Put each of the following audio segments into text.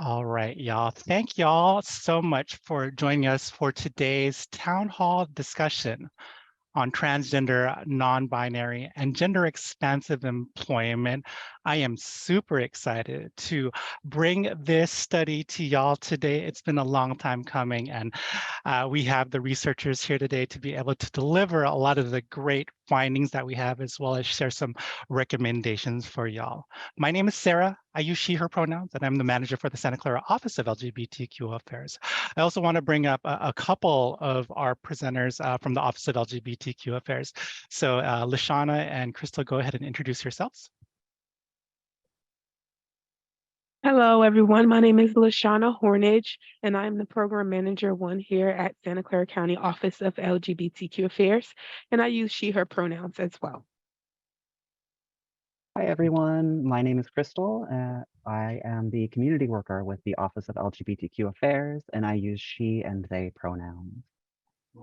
All right, y'all. Thank y'all so much for joining us for today's town hall discussion on transgender, non-binary, and gender expansive employment. I am super excited to bring this study to y'all today. It's been a long time coming, and we have the researchers here today to be able to deliver a lot of the great findings that we have, as well as share some recommendations for y'all. My name is Sarah. I use she, her pronouns, and I'm the manager for the Santa Clara Office of LGBTQ Affairs. I also want to bring up a couple of our presenters from the Office of LGBTQ Affairs. So Lashana and Crystal, go ahead and introduce yourselves. Hello, everyone. My name is Lashana Hornage, and I'm the Program Manager 1 here at Santa Clara County Office of LGBTQ Affairs, and I use she, her pronouns as well. Hi, everyone. My name is Crystal. I am the community worker with the Office of LGBTQ Affairs, and I use she and they pronouns.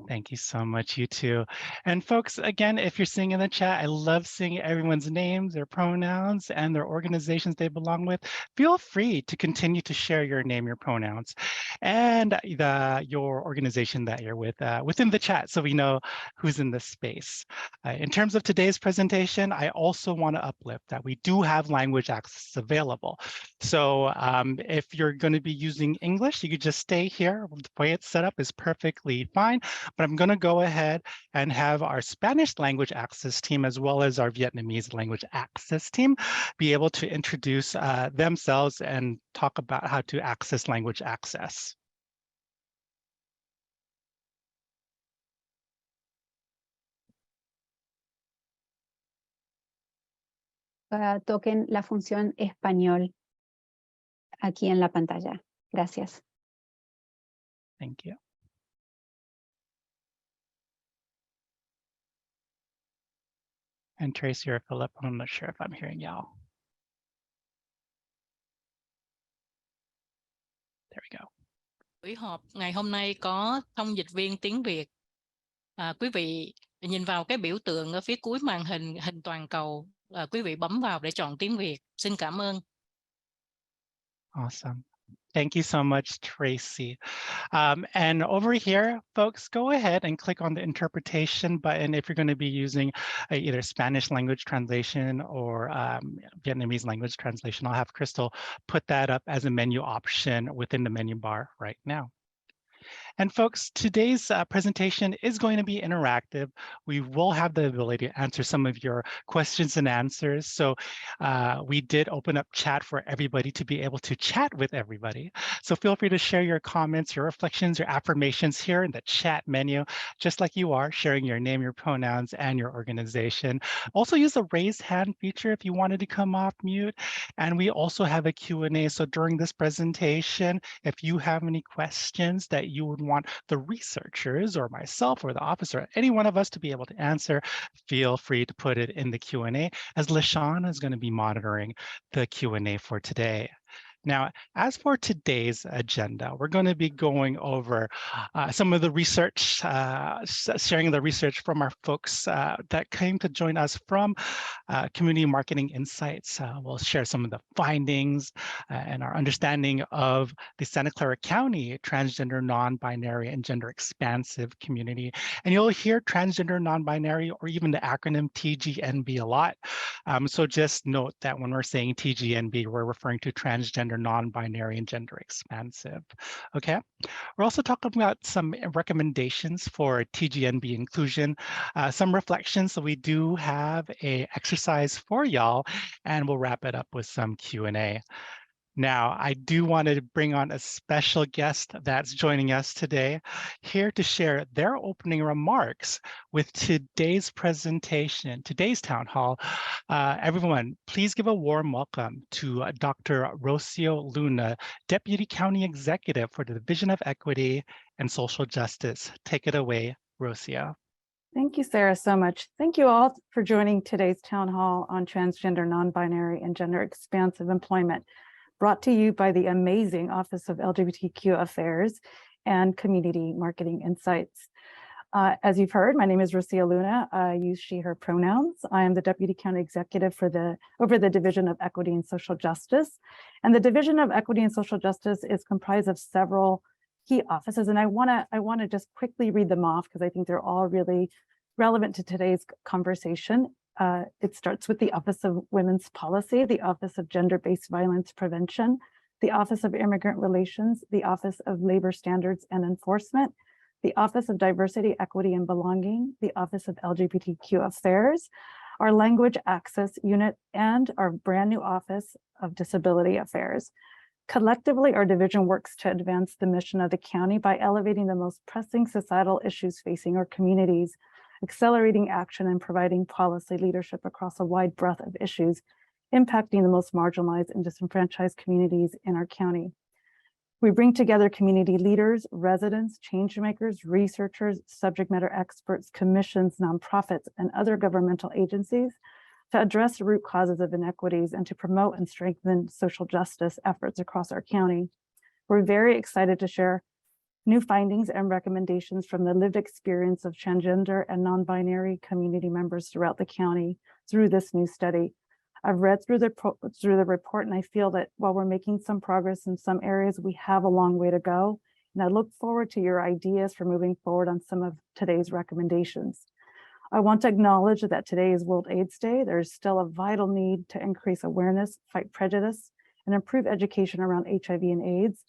Thank you so much, you two. And folks, again, if you're seeing in the chat, I love seeing everyone's names, their pronouns, and their organizations they belong with. Feel free to continue to share your name, your pronouns, and your organization that you're with within the chat so we know who's in this space. In terms of today's presentation, I also want to uplift that we do have language access available. So if you're going to be using English, you could just stay here. The way it's set up is perfectly fine. But I'm going to go ahead and have our Spanish language access team, as well as our Vietnamese language access team, be able to introduce themselves and talk about how to access language access. Toquen la función español aquí en la pantalla. Gracias. Thank you. And Tracy or Philip, I'm not sure if I'm hearing y'all. There we go. Buổi họp ngày hôm nay có thông dịch viên tiếng Việt. Quý vị nhìn vào cái biểu tượng ở phía cuối màn hình toàn cầu. Quý vị bấm vào để chọn tiếng Việt. Xin cảm ơn. Awesome. Thank you so much, Tracy. And over here, folks, go ahead and click on the interpretation button if you're going to be using either Spanish language translation or Vietnamese language translation. I'll have Crystal put that up as a menu option within the menu bar right now. And folks, today's presentation is going to be interactive. We will have the ability to answer some of your questions and answers. So we did open up chat for everybody to be able to chat with everybody. So feel free to share your comments, your reflections, your affirmations here in the chat menu, just like you are, sharing your name, your pronouns, and your organization. Also use the raise hand feature if you wanted to come off mute. And we also have a Q&A. So during this presentation, if you have any questions that you would want the researchers or myself or the officer, or any one of us to be able to answer, feel free to put it in the Q&A, as Lashana is going to be monitoring the Q&A for today. Now, as for today's agenda, we're going to be going over some of the research, sharing the research from our folks that came to join us from Community Marketing Insights. We'll share some of the findings and our understanding of the Santa Clara County Transgender, Non-Binary, and Gender Expansive community. And you'll hear transgender, non-binary, or even the acronym TGNB a lot. So just note that when we're saying TGNB, we're referring to transgender, non-binary, and gender expansive. Okay. We're also talking about some recommendations for TGNB inclusion, some reflections. So we do have a exercise for y'all, and we'll wrap it up with some Q&A. Now, I do want to bring on a special guest that's joining us today, here to share their opening remarks with today's presentation, today's town hall. Everyone, please give a warm welcome to Dr. Rocio Luna, Deputy County Executive for the Division of Equity and Social Justice. Take it away, Rocio. Thank you, Sarah, so much. Thank you all for joining today's town hall on transgender, non-binary, and gender expansive employment, brought to you by the amazing Office of LGBTQ Affairs and Community Marketing Insights. As you've heard, my name is Rosia Luna. I use she, her pronouns. I am the Deputy County Executive over the Division of Equity and Social Justice. And the Division of Equity and Social Justice is comprised of several key offices. And I wanna just quickly read them off because I think they're all really relevant to today's conversation. It starts with the Office of Women's Policy, the Office of Gender-Based Violence Prevention, the Office of Immigrant Relations, the Office of Labor Standards and Enforcement, the Office of Diversity, Equity, and Belonging, the Office of LGBTQ Affairs, our Language Access Unit, and our brand new Office of Disability Affairs. Collectively, our division works to advance the mission of the county by elevating the most pressing societal issues facing our communities, accelerating action and providing policy leadership across a wide breadth of issues impacting the most marginalized and disenfranchised communities in our county. We bring together community leaders, residents, change makers, researchers, subject matter experts, commissions, nonprofits, and other governmental agencies to address the root causes of inequities and to promote and strengthen social justice efforts across our county. We're very excited to share new findings and recommendations from the lived experience of transgender and non-binary community members throughout the county through this new study. I've read through the report and I feel that while we're making some progress in some areas, we have a long way to go. And I look forward to your ideas for moving forward on some of today's recommendations. I want to acknowledge that today is World AIDS Day. There's still a vital need to increase awareness, fight prejudice, and improve education around HIV and AIDS.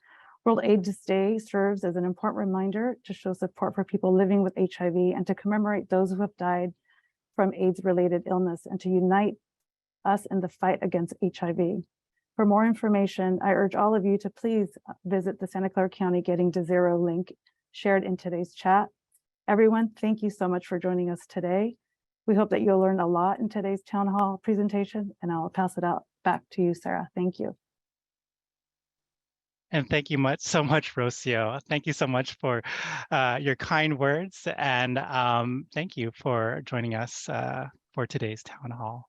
World AIDS Day serves as an important reminder to show support for people living with HIV and to commemorate those who have died from AIDS-related illness and to unite us in the fight against HIV. For more information, I urge all of you to please visit the Santa Clara County Getting to Zero link shared in today's chat. Everyone, thank you so much for joining us today. We hope that you'll learn a lot in today's town hall presentation, and I'll pass it out back to you, Sarah. Thank you. And thank you so much, Rocio. Thank you so much for your kind words, and thank you for joining us for today's town hall.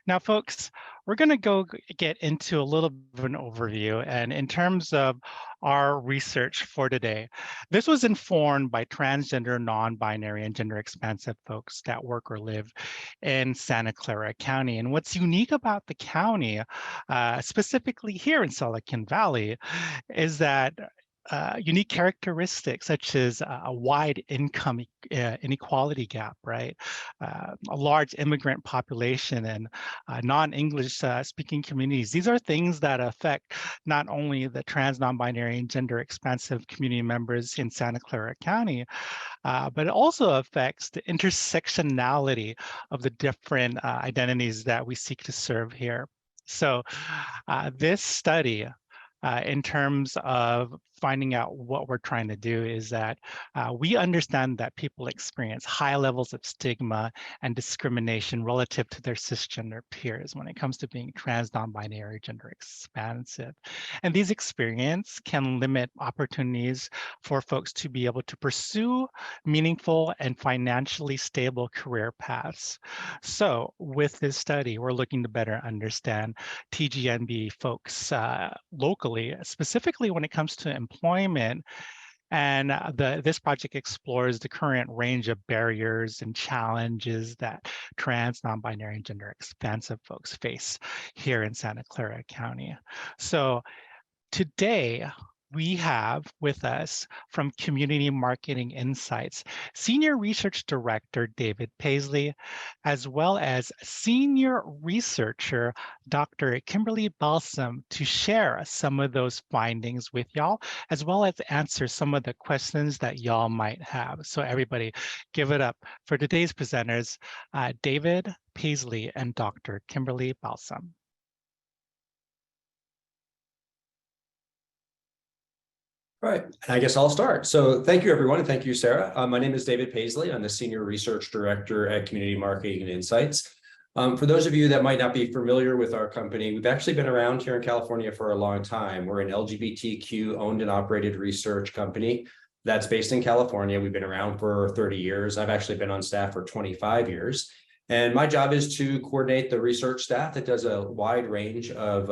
Now, folks, we're going to go get into a little bit of an overview, and in terms of our research for today, this was informed by transgender, non-binary, and gender expansive folks that work or live in Santa Clara County. And what's unique about the county, specifically here in Silicon Valley, is that unique characteristics such as a wide income inequality gap, right? A large immigrant population and non-English speaking communities. These are things that affect not only the trans, non-binary, and gender expansive community members in Santa Clara County, but it also affects the intersectionality of the different identities that we seek to serve here. So this study, in terms of finding out what we're trying to do, is that we understand that people experience high levels of stigma and discrimination relative to their cisgender peers when it comes to being trans, non-binary, gender expansive. And these experiences can limit opportunities for folks to be able to pursue meaningful and financially stable career paths. So with this study, we're looking to better understand TGNB folks locally, specifically when it comes to employment. And this project explores the current range of barriers and challenges that trans, non-binary, and gender expansive folks face here in Santa Clara County. So today, we have with us from Community Marketing Insights, Senior Research Director David Paisley, as well as Senior Researcher Dr. Kimberly Balsam, to share some of those findings with y'all, as well as answer some of the questions that y'all might have. So everybody, give it up for today's presenters, David Paisley and Dr. Kimberly Balsam. All right, I guess I'll start. So thank you, everyone, and thank you, Sarah. My name is David Paisley. I'm the Senior Research Director at Community Marketing and Insights. For those of you that might not be familiar with our company, we've actually been around here in California for a long time. We're an LGBTQ owned and operated research company that's based in California. We've been around for 30 years. I've actually been on staff for 25 years. And my job is to coordinate the research staff that does a wide range of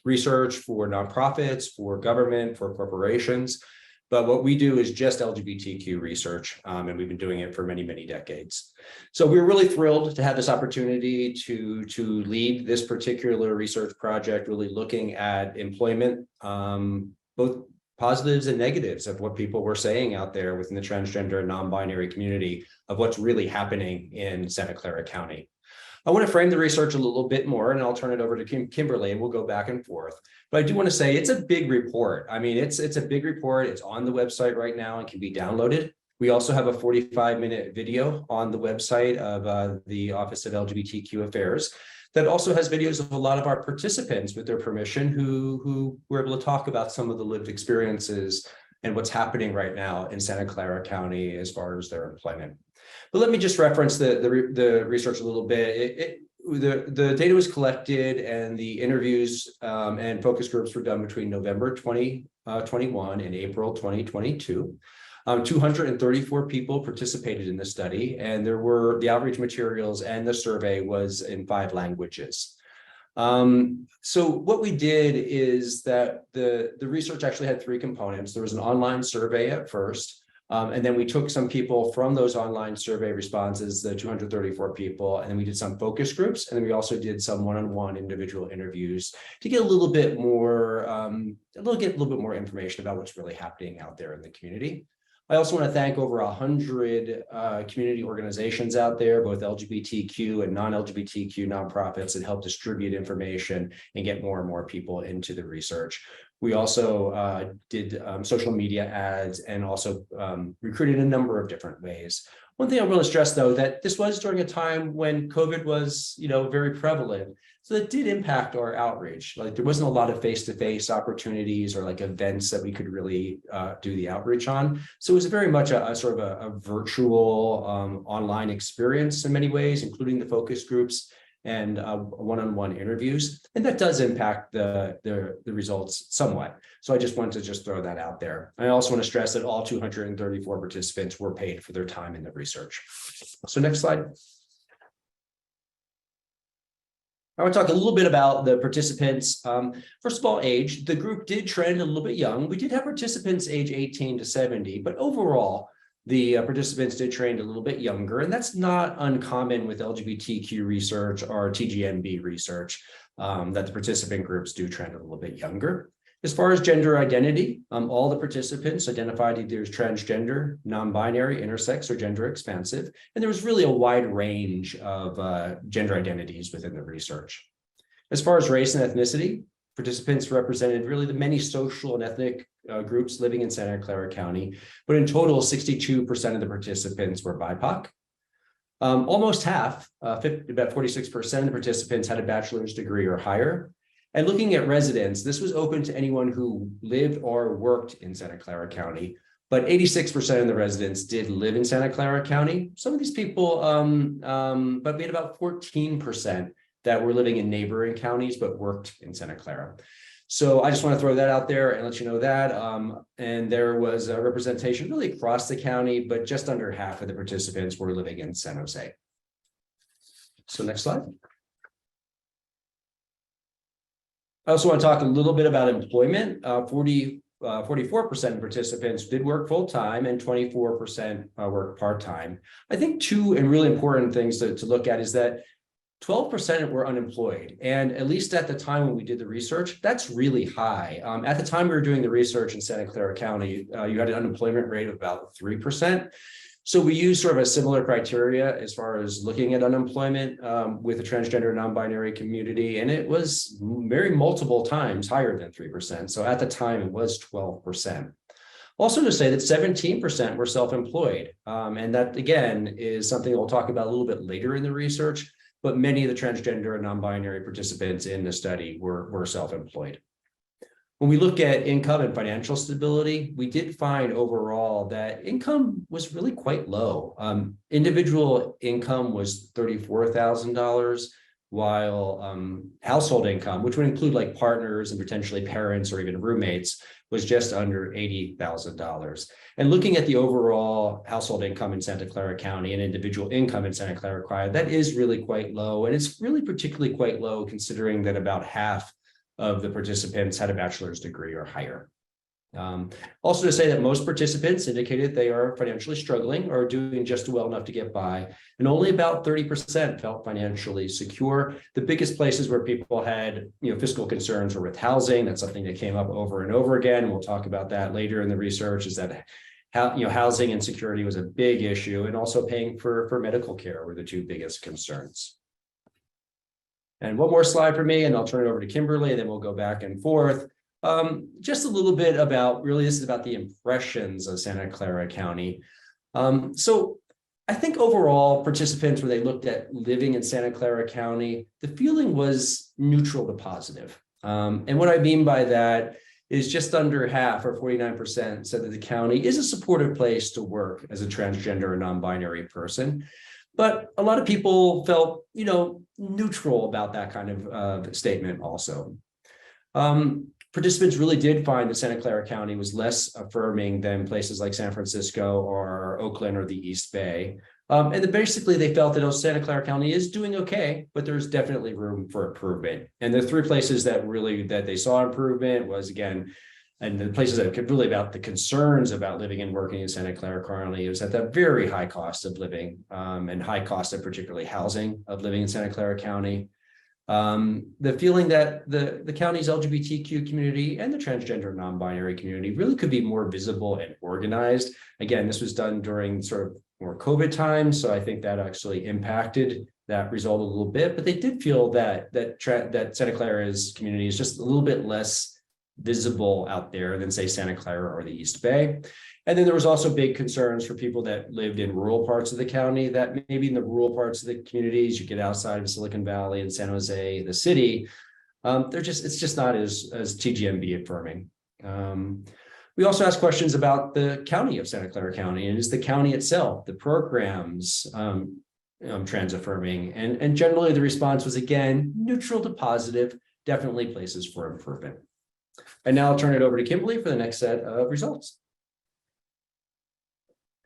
research for nonprofits, for government, for corporations. But what we do is just LGBTQ research, and we've been doing it for many, many decades. So we're really thrilled to have this opportunity to lead this particular research project, really looking at employment, both positives and negatives of what people were saying out there within the transgender and non-binary community of what's really happening in Santa Clara County. I want to frame the research a little bit more, and I'll turn it over to Kimberly, and we'll go back and forth. But I do want to say it's a big report. I mean, it's a big report. It's on the website right now and can be downloaded. We also have a 45-minute video on the website of the Office of LGBTQ Affairs that also has videos of a lot of our participants, with their permission, who were able to talk about some of the lived experiences and what's happening right now in Santa Clara County as far as their employment. But let me just reference the research a little bit. The data was collected, and the interviews and focus groups were done between November 2021 and April 2022. 234 people participated in the study, and the outreach materials and the survey was in 5 languages. So what we did is that the research actually had 3 components. There was an online survey at first. And then we took some people from those online survey responses, the 234 people, and then we did some focus groups, and then we also did some one-on-one individual interviews to get a little bit more information about what's really happening out there in the community. I also want to thank over 100 community organizations out there, both LGBTQ and non-LGBTQ nonprofits, that help distribute information and get more and more people into the research. We also did social media ads, and also recruited a number of different ways. One thing I want to stress, though, that this was during a time when COVID was, very prevalent. So it did impact our outreach. Like, there wasn't a lot of face-to-face opportunities or like events that we could really do the outreach on. So it was very much a sort of a virtual online experience in many ways, including the focus groups and one-on-one interviews. And that does impact the results somewhat. So I just wanted to throw that out there. I also want to stress that all 234 participants were paid for their time in the research. So next slide. I want to talk a little bit about the participants. First of all, age. The group did trend a little bit young. We did have participants age 18 to 70, but overall, the participants did trend a little bit younger, and that's not uncommon with LGBTQ research or TGNB research, that the participant groups do trend a little bit younger. As far as gender identity, all the participants identified either as transgender, non-binary, intersex, or gender expansive, and there was really a wide range of gender identities within the research. As far as race and ethnicity, participants represented really the many social and ethnic groups living in Santa Clara County, but in total, 62% of the participants were BIPOC. Almost half, about 46% of the participants had a bachelor's degree or higher. And looking at residents, this was open to anyone who lived or worked in Santa Clara County, but 86% of the residents did live in Santa Clara County. Some of these people, but we had about 14% that were living in neighboring counties, but worked in Santa Clara. So I just want to throw that out there and let you know that. And there was a representation really across the county, but just under half of the participants were living in San Jose. So next slide. I also want to talk a little bit about employment. 44% of participants did work full-time, and 24% work part-time. I think 2 and really important things to look at is that 12% were unemployed. And at least at the time when we did the research, that's really high. At the time we were doing the research in Santa Clara County, you had an unemployment rate of about 3%. So we used sort of a similar criteria as far as looking at unemployment with the transgender non-binary community, and it was very multiple times higher than 3%. So at the time, it was 12%. Also to say that 17% were self-employed, and that again is something we'll talk about a little bit later in the research, but many of the transgender and non-binary participants in the study were self-employed. When we look at income and financial stability, we did find overall that income was really quite low. Individual income was $34,000, while household income, which would include like partners and potentially parents or even roommates, was just under $80,000. And looking at the overall household income in Santa Clara County and individual income in Santa Clara County, that is really quite low. And it's really particularly quite low considering that about half of the participants had a bachelor's degree or higher. Also to say that most participants indicated they are financially struggling or doing just well enough to get by, and only about 30% felt financially secure. The biggest places where people had, fiscal concerns were with housing. That's something that came up over and over again. We'll talk about that later in the research, is that housing insecurity was a big issue, and also paying for medical care were the two biggest concerns. And one more slide for me, and I'll turn it over to Kimberly, and then we'll go back and forth. Just a little bit about, really, this is about the impressions of Santa Clara County. So I think overall participants, when they looked at living in Santa Clara County, the feeling was neutral to positive. And what I mean by that is just under half, or 49%, said that the county is a supportive place to work as a transgender or non-binary person. But a lot of people felt, neutral about that kind of statement also. Participants really did find that Santa Clara County was less affirming than places like San Francisco or Oakland or the East Bay. And then basically they felt that Santa Clara County is doing okay, but there's definitely room for improvement. And the three places that they saw improvement was, again, and the places that could really about the concerns about living and working in Santa Clara County is at the very high cost of living, and high cost of particularly housing of living in Santa Clara County. The feeling that the county's LGBTQ community and the transgender non-binary community really could be more visible and organized. Again, this was done during sort of more COVID times, so I think that actually impacted that result a little bit. But they did feel that Santa Clara's community is just a little bit less visible out there than, say, Santa Clara or the East Bay. And then there was also big concerns for people that lived in rural parts of the county, that maybe in the rural parts of the communities, you get outside of Silicon Valley and San Jose, the city, it's just not as TGMB affirming. We also asked questions about the county of Santa Clara County, and is the county itself, the programs, trans affirming, and generally the response was, again, neutral to positive, definitely places for improvement. And now I'll turn it over to Kimberly for the next set of results.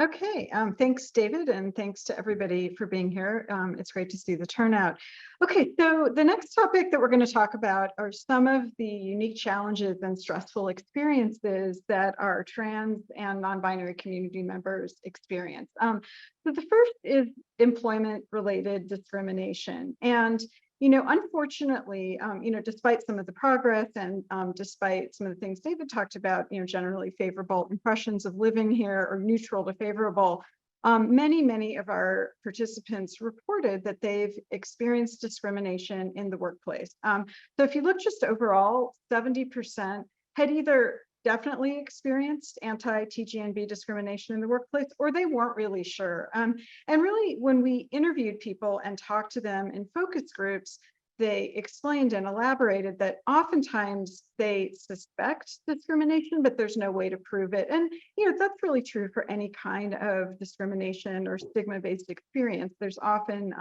Okay, thanks, David, and thanks to everybody for being here. It's great to see the turnout. Okay, so the next topic that we're going to talk about are some of the unique challenges and stressful experiences that our trans and non-binary community members experience. So the first is employment-related discrimination. And unfortunately, despite some of the progress and despite some of the things David talked about, generally favorable impressions of living here or neutral to favorable, many of our participants reported that they've experienced discrimination in the workplace. So if you look just overall, 70% had either definitely experienced anti-TGNB discrimination in the workplace, or they weren't really sure. And really, when we interviewed people and talked to them in focus groups, they explained and elaborated that oftentimes they suspect discrimination, but there's no way to prove it. And that's really true for any kind of discrimination or stigma-based experience. There's often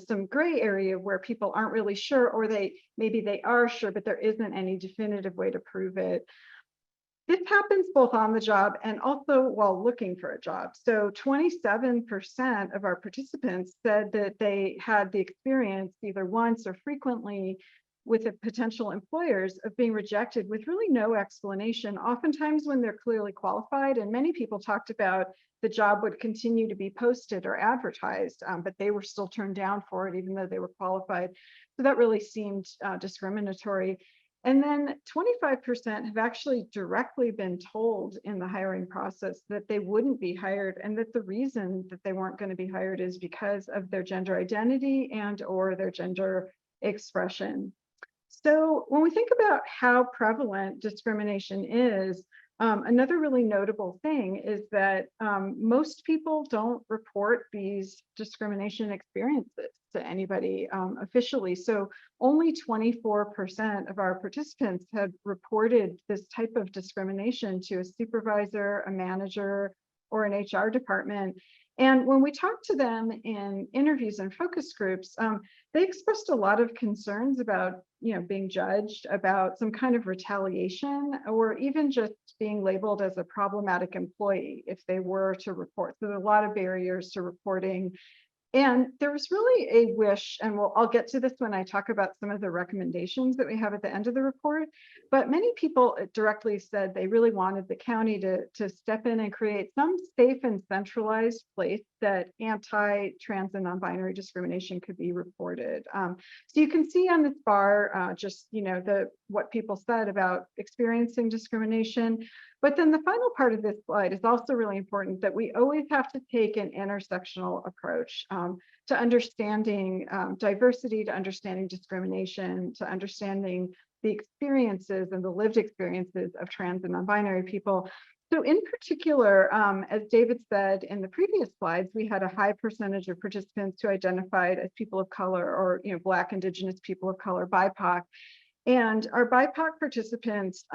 some gray area where people aren't really sure, or maybe they are sure, but there isn't any definitive way to prove it. This happens both on the job and also while looking for a job. So 27% of our participants said that they had the experience either once or frequently with the potential employers of being rejected with really no explanation, oftentimes when they're clearly qualified. And many people talked about the job would continue to be posted or advertised, but they were still turned down for it even though they were qualified. So that really seemed discriminatory. And then 25% have actually directly been told in the hiring process that they wouldn't be hired, and that the reason that they weren't going to be hired is because of their gender identity and or their gender expression. So when we think about how prevalent discrimination is, another really notable thing is that most people don't report these discrimination experiences to anybody officially. So only 24% of our participants had reported this type of discrimination to a supervisor, a manager, or an HR department. And when we talked to them in interviews and focus groups, they expressed a lot of concerns about, being judged, about some kind of retaliation, or even just being labeled as a problematic employee if they were to report. So there are a lot of barriers to reporting And there was really a wish, and I'll get to this when I talk about some of the recommendations that we have at the end of the report, but many people directly said they really wanted the county to step in and create some safe and centralized place that anti-trans and non-binary discrimination could be reported. So you can see on this bar just what people said about experiencing discrimination. But then the final part of this slide is also really important, that we always have to take an intersectional approach to understanding diversity, to understanding discrimination, to understanding the experiences and the lived experiences of trans and non-binary people. So in particular, as David said in the previous slides, we had a high percentage of participants who identified as people of color, or Black, Indigenous people of color, BIPOC. And our BIPOC participants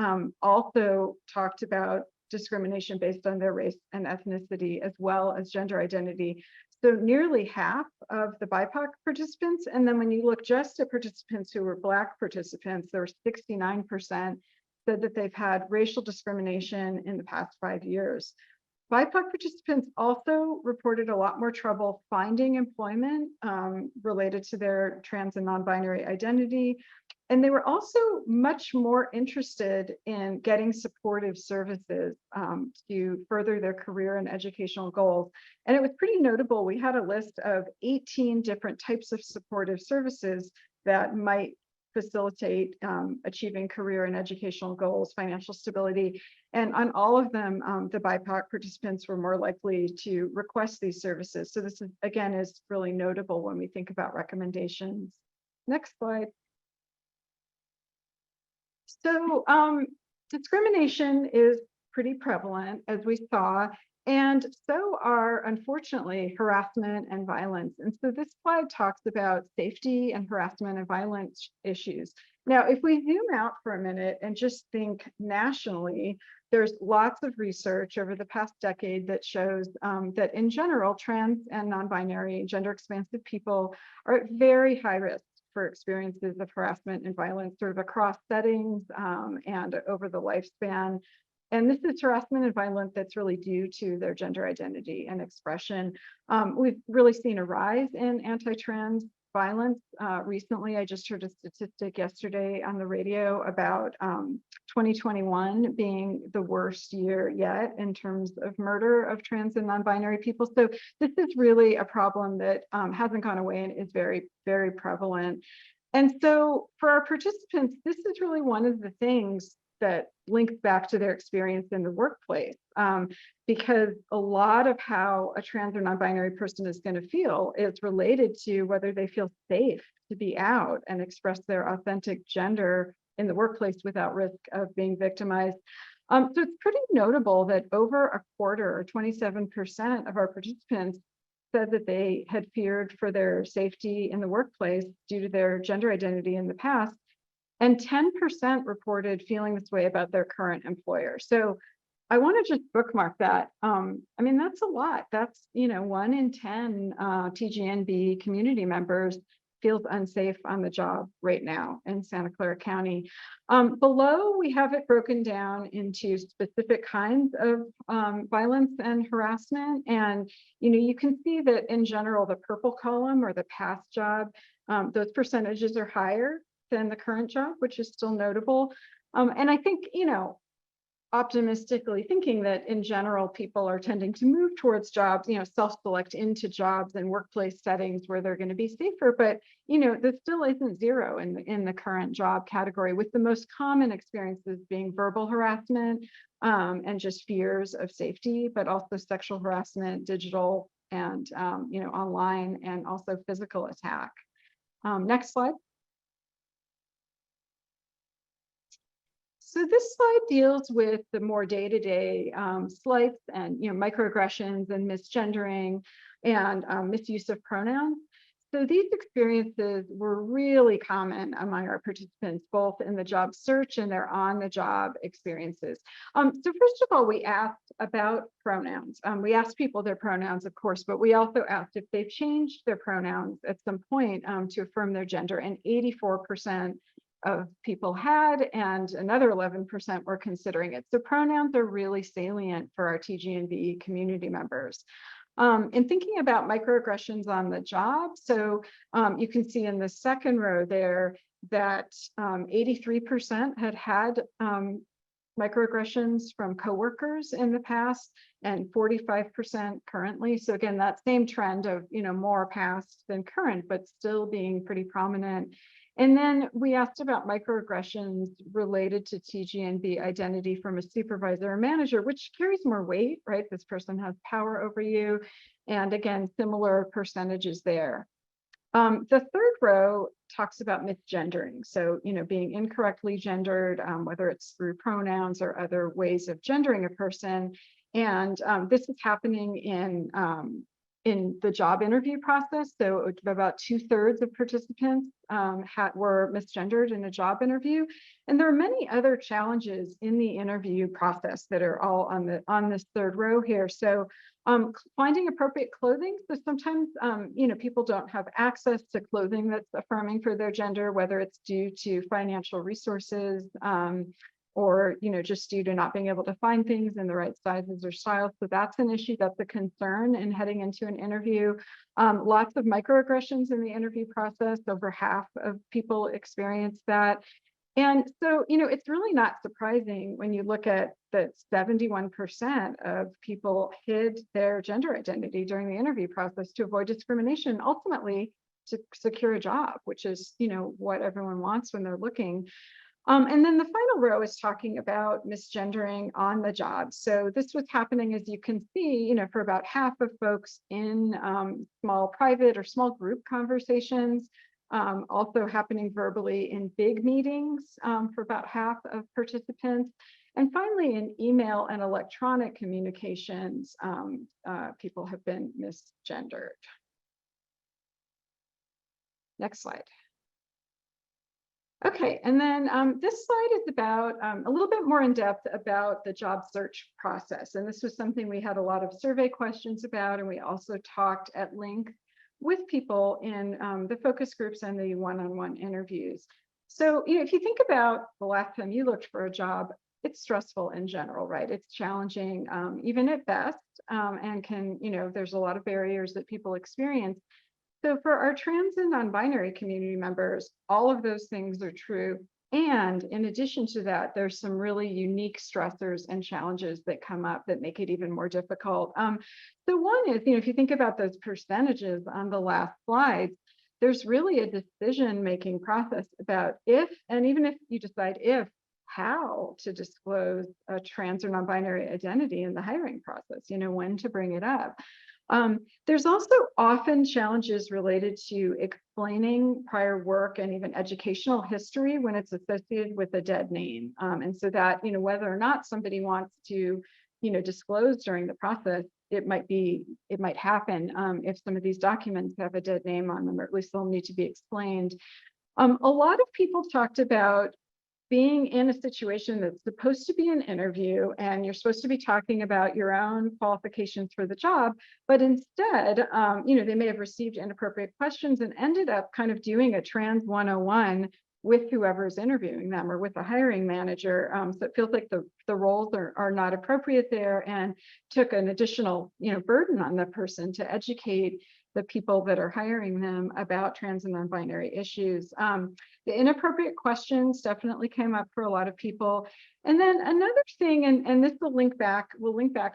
also talked about discrimination based on their race and ethnicity, as well as gender identity. So nearly half of the BIPOC participants. And then when you look just at participants who were Black participants, there were 69% said that they've had racial discrimination in the past 5 years. BIPOC participants also reported a lot more trouble finding employment related to their trans and non-binary identity. And they were also much more interested in getting supportive services to further their career and educational goals. And it was pretty notable. We had a list of 18 different types of supportive services that might facilitate achieving career and educational goals, financial stability. And on all of them, the BIPOC participants were more likely to request these services. So this is, again, is really notable when we think about recommendations. Next slide. So discrimination is pretty prevalent, as we saw, and so are, unfortunately, harassment and violence. And so this slide talks about safety and harassment and violence issues. Now, if we zoom out for a minute and just think nationally, there's lots of research over the past decade that shows that in general, trans and non-binary, gender expansive people are at very high risk for experiences of harassment and violence sort of across settings and over the lifespan. And this is harassment and violence that's really due to their gender identity and expression. We've really seen a rise in anti-trans violence. Recently, I just heard a statistic yesterday on the radio about 2021 being the worst year yet in terms of murder of trans and non-binary people. So this is really a problem that hasn't gone away and is very, very prevalent. And so for our participants, this is really one of the things that links back to their experience in the workplace, because a lot of how a trans or non-binary person is going to feel is related to whether they feel safe to be out and express their authentic gender in the workplace without risk of being victimized. So it's pretty notable that over a quarter, or 27% of our participants, said that they had feared for their safety in the workplace due to their gender identity in the past. And 10% reported feeling this way about their current employer. So I want to just bookmark that. I mean, that's a lot. That's, 1 in 10 TGNB community members feels unsafe on the job right now in Santa Clara County. Below, we have it broken down into specific kinds of violence and harassment. And, you can see that in general, the purple column, or the past job, those percentages are higher than the current job, which is still notable. And I think, optimistically thinking that in general, people are tending to move towards jobs, self-select into jobs and workplace settings where they're going to be safer. But, this still isn't zero in the current job category, with the most common experiences being verbal harassment and just fears of safety, but also sexual harassment, digital and, online, and also physical attack. Next slide. So this slide deals with the more day-to-day slights and microaggressions and misgendering and misuse of pronouns. So these experiences were really common among our participants, both in the job search and their on-the-job experiences. So first of all, we asked about pronouns. We asked people their pronouns, of course, but we also asked if they've changed their pronouns at some point to affirm their gender, and 84% of people had, and another 11% were considering it. So pronouns are really salient for our TGNB community members. In thinking about microaggressions on the job, so you can see in the second row there that 83% had microaggressions from coworkers in the past and 45% currently. So again, that same trend of, more past than current, but still being pretty prominent. And then we asked about microaggressions related to TGNB identity from a supervisor or manager, which carries more weight, right? This person has power over you. And again, similar percentages there. The third row talks about misgendering. So, being incorrectly gendered, whether it's through pronouns or other ways of gendering a person. And this is happening in the job interview process. So about 2/3 of participants were misgendered in a job interview. And there are many other challenges in the interview process that are all on this third row here. So finding appropriate clothing. So sometimes, people don't have access to clothing that's affirming for their gender, whether it's due to financial resources, or just due to not being able to find things in the right sizes or styles. So that's an issue, that's a concern in heading into an interview. Lots of microaggressions in the interview process. Over half of people experience that. And so, it's really not surprising when you look at that 71% of people hid their gender identity during the interview process to avoid discrimination, ultimately to secure a job, which is, what everyone wants when they're looking. And then the final row is talking about misgendering on the job. So this was happening, as you can see, for about half of folks in small private or small group conversations, also happening verbally in big meetings for about half of participants. And finally, in email and electronic communications, people have been misgendered. Next slide. Okay, and then this slide is about a little bit more in depth about the job search process. And this was something we had a lot of survey questions about, and we also talked at length with people in the focus groups and the one-on-one interviews. So, if you think about the last time you looked for a job, it's stressful in general, right? It's challenging, even at best, and can, there's a lot of barriers that people experience. So for our trans and non-binary community members, all of those things are true. And in addition to that, there's some really unique stressors and challenges that come up that make it even more difficult. So one is, if you think about those percentages on the last slides, there's really a decision-making process about if, and even if you decide if, how to disclose a trans or non-binary identity in the hiring process, when to bring it up. There's also often challenges related to explaining prior work and even educational history when it's associated with a dead name. And so that, whether or not somebody wants to, disclose during the process, it might happen if some of these documents have a dead name on them, or at least they'll need to be explained. A lot of people talked about being in a situation that's supposed to be an interview and you're supposed to be talking about your own qualifications for the job, but instead, they may have received inappropriate questions and ended up kind of doing a trans 101 with whoever's interviewing them or with the hiring manager. So it feels like the roles are not appropriate there and took an additional, burden on the person to educate the people that are hiring them about trans and non-binary issues. The inappropriate questions definitely came up for a lot of people. And then another thing, and this we'll link back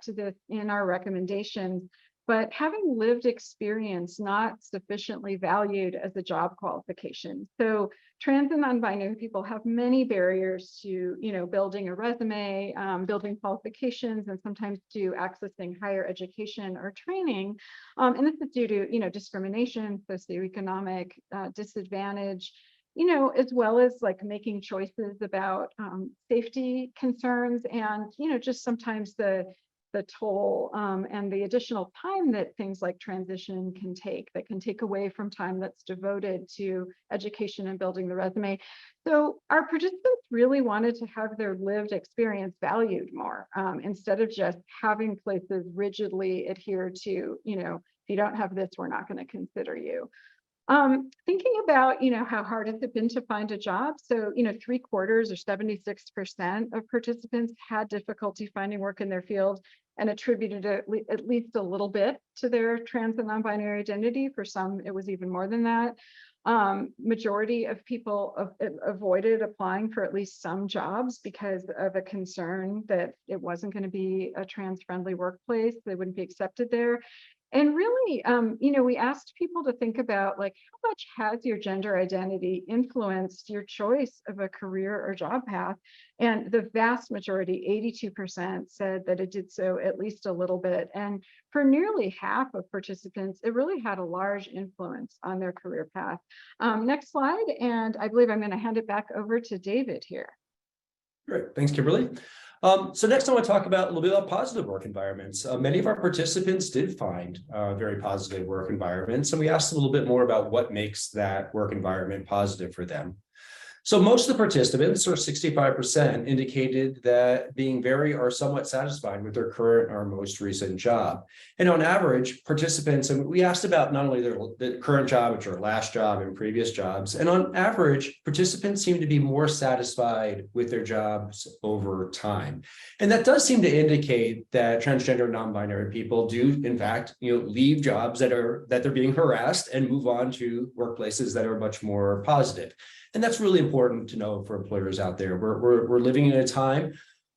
to this in our recommendations, but having lived experience not sufficiently valued as a job qualification. So trans and non-binary people have many barriers to, building a resume, building qualifications, and sometimes to accessing higher education or training. And this is due to, discrimination, socioeconomic disadvantage, as well as like making choices about safety concerns and, just sometimes the toll and the additional time that things like transition can take away from time that's devoted to education and building the resume. So our participants really wanted to have their lived experience valued more instead of just having places rigidly adhere to, if you don't have this, we're not going to consider you. Thinking about, how hard has it been to find a job? So, 3/4 or 76% of participants had difficulty finding work in their field and attributed at least a little bit to their trans and non-binary identity. For some, it was even more than that. Majority of people avoided applying for at least some jobs because of a concern that it wasn't going to be a trans-friendly workplace. They wouldn't be accepted there. And really, we asked people to think about, like, how much has your gender identity influenced your choice of a career or job path? And the vast majority, 82%, said that it did so at least a little bit. And for nearly half of participants, it really had a large influence on their career path. Next slide, and I believe I'm going to hand it back over to David here. Great, thanks, Kimberly. So next I want to talk about a little bit about positive work environments. Many of our participants did find very positive work environments, and we asked a little bit more about what makes that work environment positive for them. So most of the participants, or 65%, indicated that being very or somewhat satisfied with their current or most recent job. And on average, participants, and we asked about not only their current job, but their last job and previous jobs. And on average, participants seem to be more satisfied with their jobs over time. And that does seem to indicate that transgender and non-binary people do, in fact, leave jobs that they're being harassed and move on to workplaces that are much more positive. And that's really important to know for employers out there. We're living in a time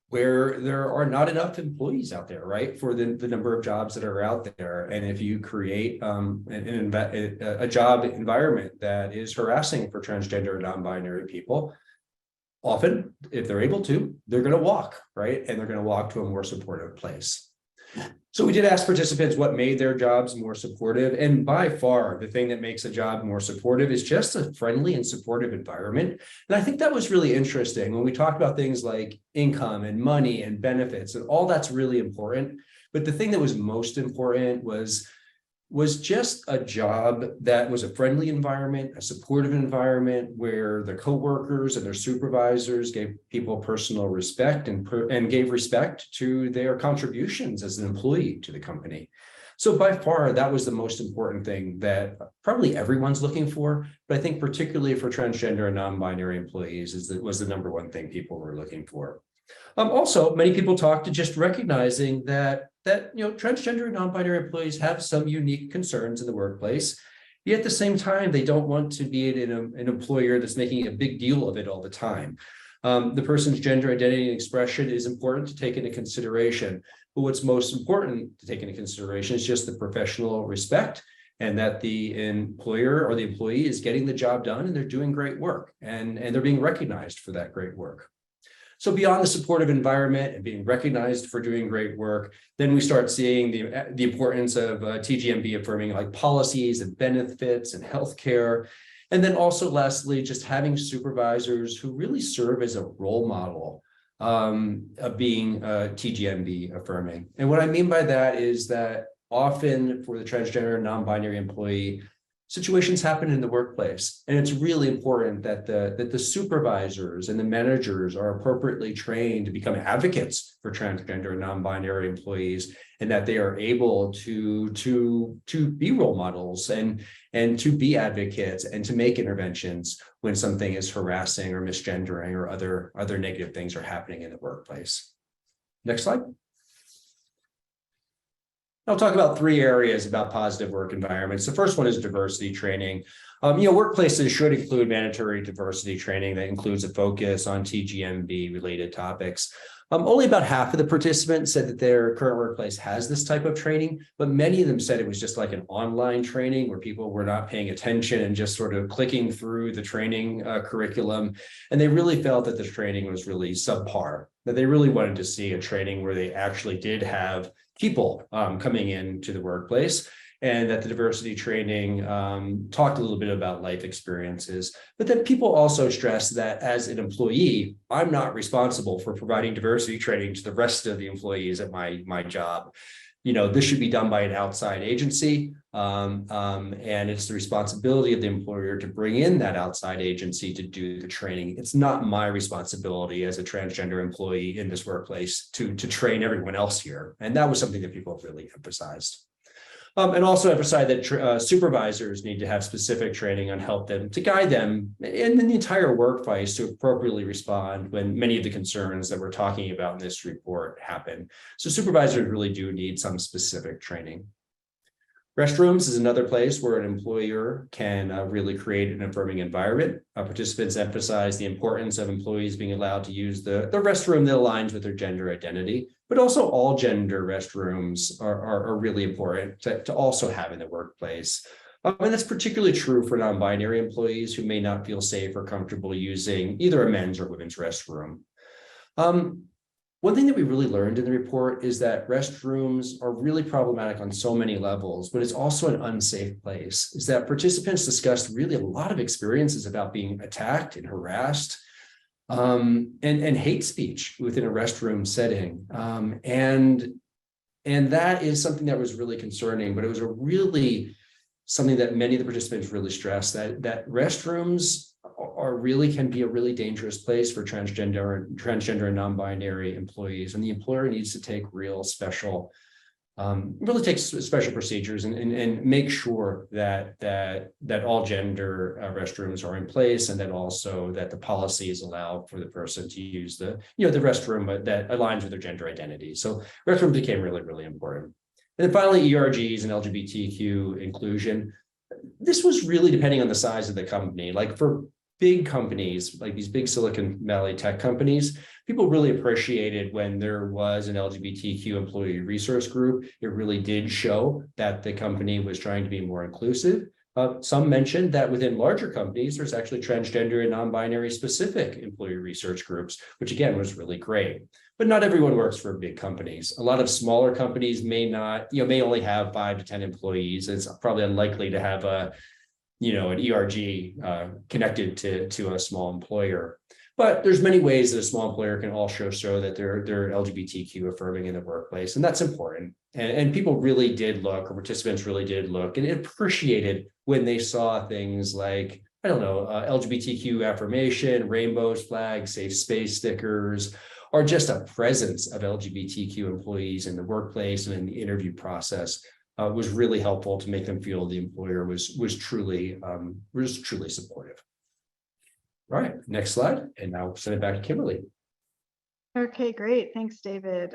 where there are not enough employees out there, right, for the number of jobs that are out there. And if you create a job environment that is harassing for transgender and non-binary people, often, if they're able to, they're going to walk, right? And they're going to walk to a more supportive place. So we did ask participants what made their jobs more supportive. And by far, the thing that makes a job more supportive is just a friendly and supportive environment. And I think that was really interesting when we talked about things like income and money and benefits, and all that's really important. But the thing that was most important was just a job that was a friendly environment, a supportive environment where the coworkers and their supervisors gave people personal respect and gave respect to their contributions as an employee to the company. So by far, that was the most important thing that probably everyone's looking for, but I think particularly for transgender and non-binary employees was the number one thing people were looking for. Also, many people talk to just recognizing that transgender and non-binary employees have some unique concerns in the workplace. Yet at the same time, they don't want to be in an employer that's making a big deal of it all the time. The person's gender identity and expression is important to take into consideration, but what's most important to take into consideration is just the professional respect, and that the employer or the employee is getting the job done and they're doing great work, and they're being recognized for that great work. So beyond the supportive environment and being recognized for doing great work, then we start seeing the importance of TGMB affirming like policies and benefits and healthcare. And then also lastly, just having supervisors who really serve as a role model of being TGMB affirming. And what I mean by that is that often for the transgender and non-binary employee, situations happen in the workplace, and it's really important that the supervisors and the managers are appropriately trained to become advocates for transgender and non-binary employees, and that they are able to be role models and to be advocates and to make interventions when something is harassing or misgendering or other negative things are happening in the workplace. Next slide. I'll talk about 3 areas about positive work environments. The first one is diversity training. Workplaces should include mandatory diversity training that includes a focus on TGMB related topics. Only about half of the participants said that their current workplace has this type of training, but many of them said it was just like an online training where people were not paying attention and just sort of clicking through the training curriculum. And they really felt that the training was really subpar, that they really wanted to see a training where they actually did have people coming into the workplace, and that the diversity training talked a little bit about life experiences. But then people also stressed that as an employee, I'm not responsible for providing diversity training to the rest of the employees at my job. This should be done by an outside agency, and it's the responsibility of the employer to bring in that outside agency to do the training. It's not my responsibility as a transgender employee in this workplace to train everyone else here. And that was something that people really emphasized. And also emphasize that supervisors need to have specific training on help them to guide them in the entire workplace to appropriately respond when many of the concerns that we're talking about in this report happen. So supervisors really do need some specific training. Restrooms is another place where an employer can really create an affirming environment. Participants emphasize the importance of employees being allowed to use the restroom that aligns with their gender identity, but also all gender restrooms are really important to also have in the workplace. And that's particularly true for non-binary employees who may not feel safe or comfortable using either a men's or women's restroom. One thing that we really learned in the report is that restrooms are really problematic on so many levels, but it's also an unsafe place. Is that participants discussed really a lot of experiences about being attacked and harassed and hate speech within a restroom setting. And that is something that was really concerning, but it was something that many of the participants really stressed, that restrooms can be a really dangerous place for transgender and non-binary employees, and the employer needs to take special procedures and make sure that all gender restrooms are in place, and that also that the policies allow for the person to use the restroom that aligns with their gender identity. So restrooms became really, really important. And then finally, ERGs and LGBTQ inclusion. This was really depending on the size of the company. Like for big companies, like these big Silicon Valley tech companies, people really appreciated when there was an LGBTQ employee resource group. It really did show that the company was trying to be more inclusive. Some mentioned that within larger companies, there's actually transgender and non-binary specific employee research groups, which again was really great. But not everyone works for big companies. A lot of smaller companies may only have 5 to 10 employees. It's probably unlikely to have an ERG connected to a small employer. But there's many ways that a small employer can also show that they're LGBTQ affirming in the workplace, and that's important. And people really did look, or participants really did look, and appreciated when they saw things like, LGBTQ affirmation, rainbows, flags, safe space stickers, or just a presence of LGBTQ employees in the workplace and in the interview process. Was really helpful to make them feel the employer was truly supportive. All right, next slide, and now send it back to Kimberly. Okay, great. Thanks, David.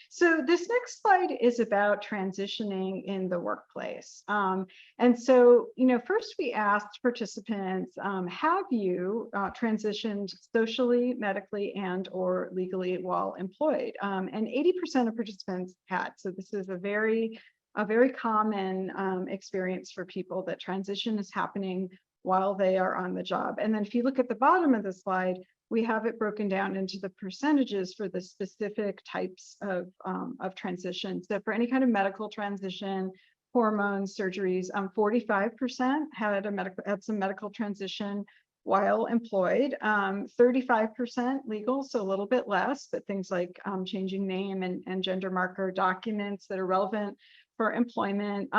So this next slide is about transitioning in the workplace. And so, first we asked participants, have you transitioned socially, medically, and or legally while employed? And 80% of participants had. So this is a very common experience for people, that transition is happening while they are on the job. And then if you look at the bottom of the slide, we have it broken down into the percentages for the specific types of transition. So for any kind of medical transition, hormones, surgeries, 45% had some medical transition while employed, 35% legal, so a little bit less, but things like changing name and gender marker documents that are relevant for employment.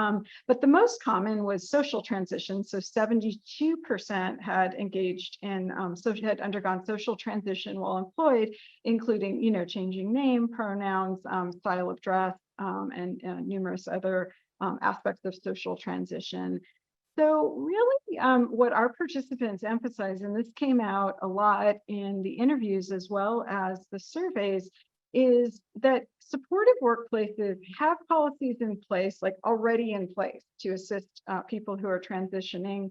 But the most common was social transition. So 72% had engaged in, had undergone social transition while employed, including, changing name, pronouns, style of dress, and numerous other aspects of social transition. So really what our participants emphasize, and this came out a lot in the interviews as well as the surveys, is that supportive workplaces have policies in place, like already in place, to assist people who are transitioning,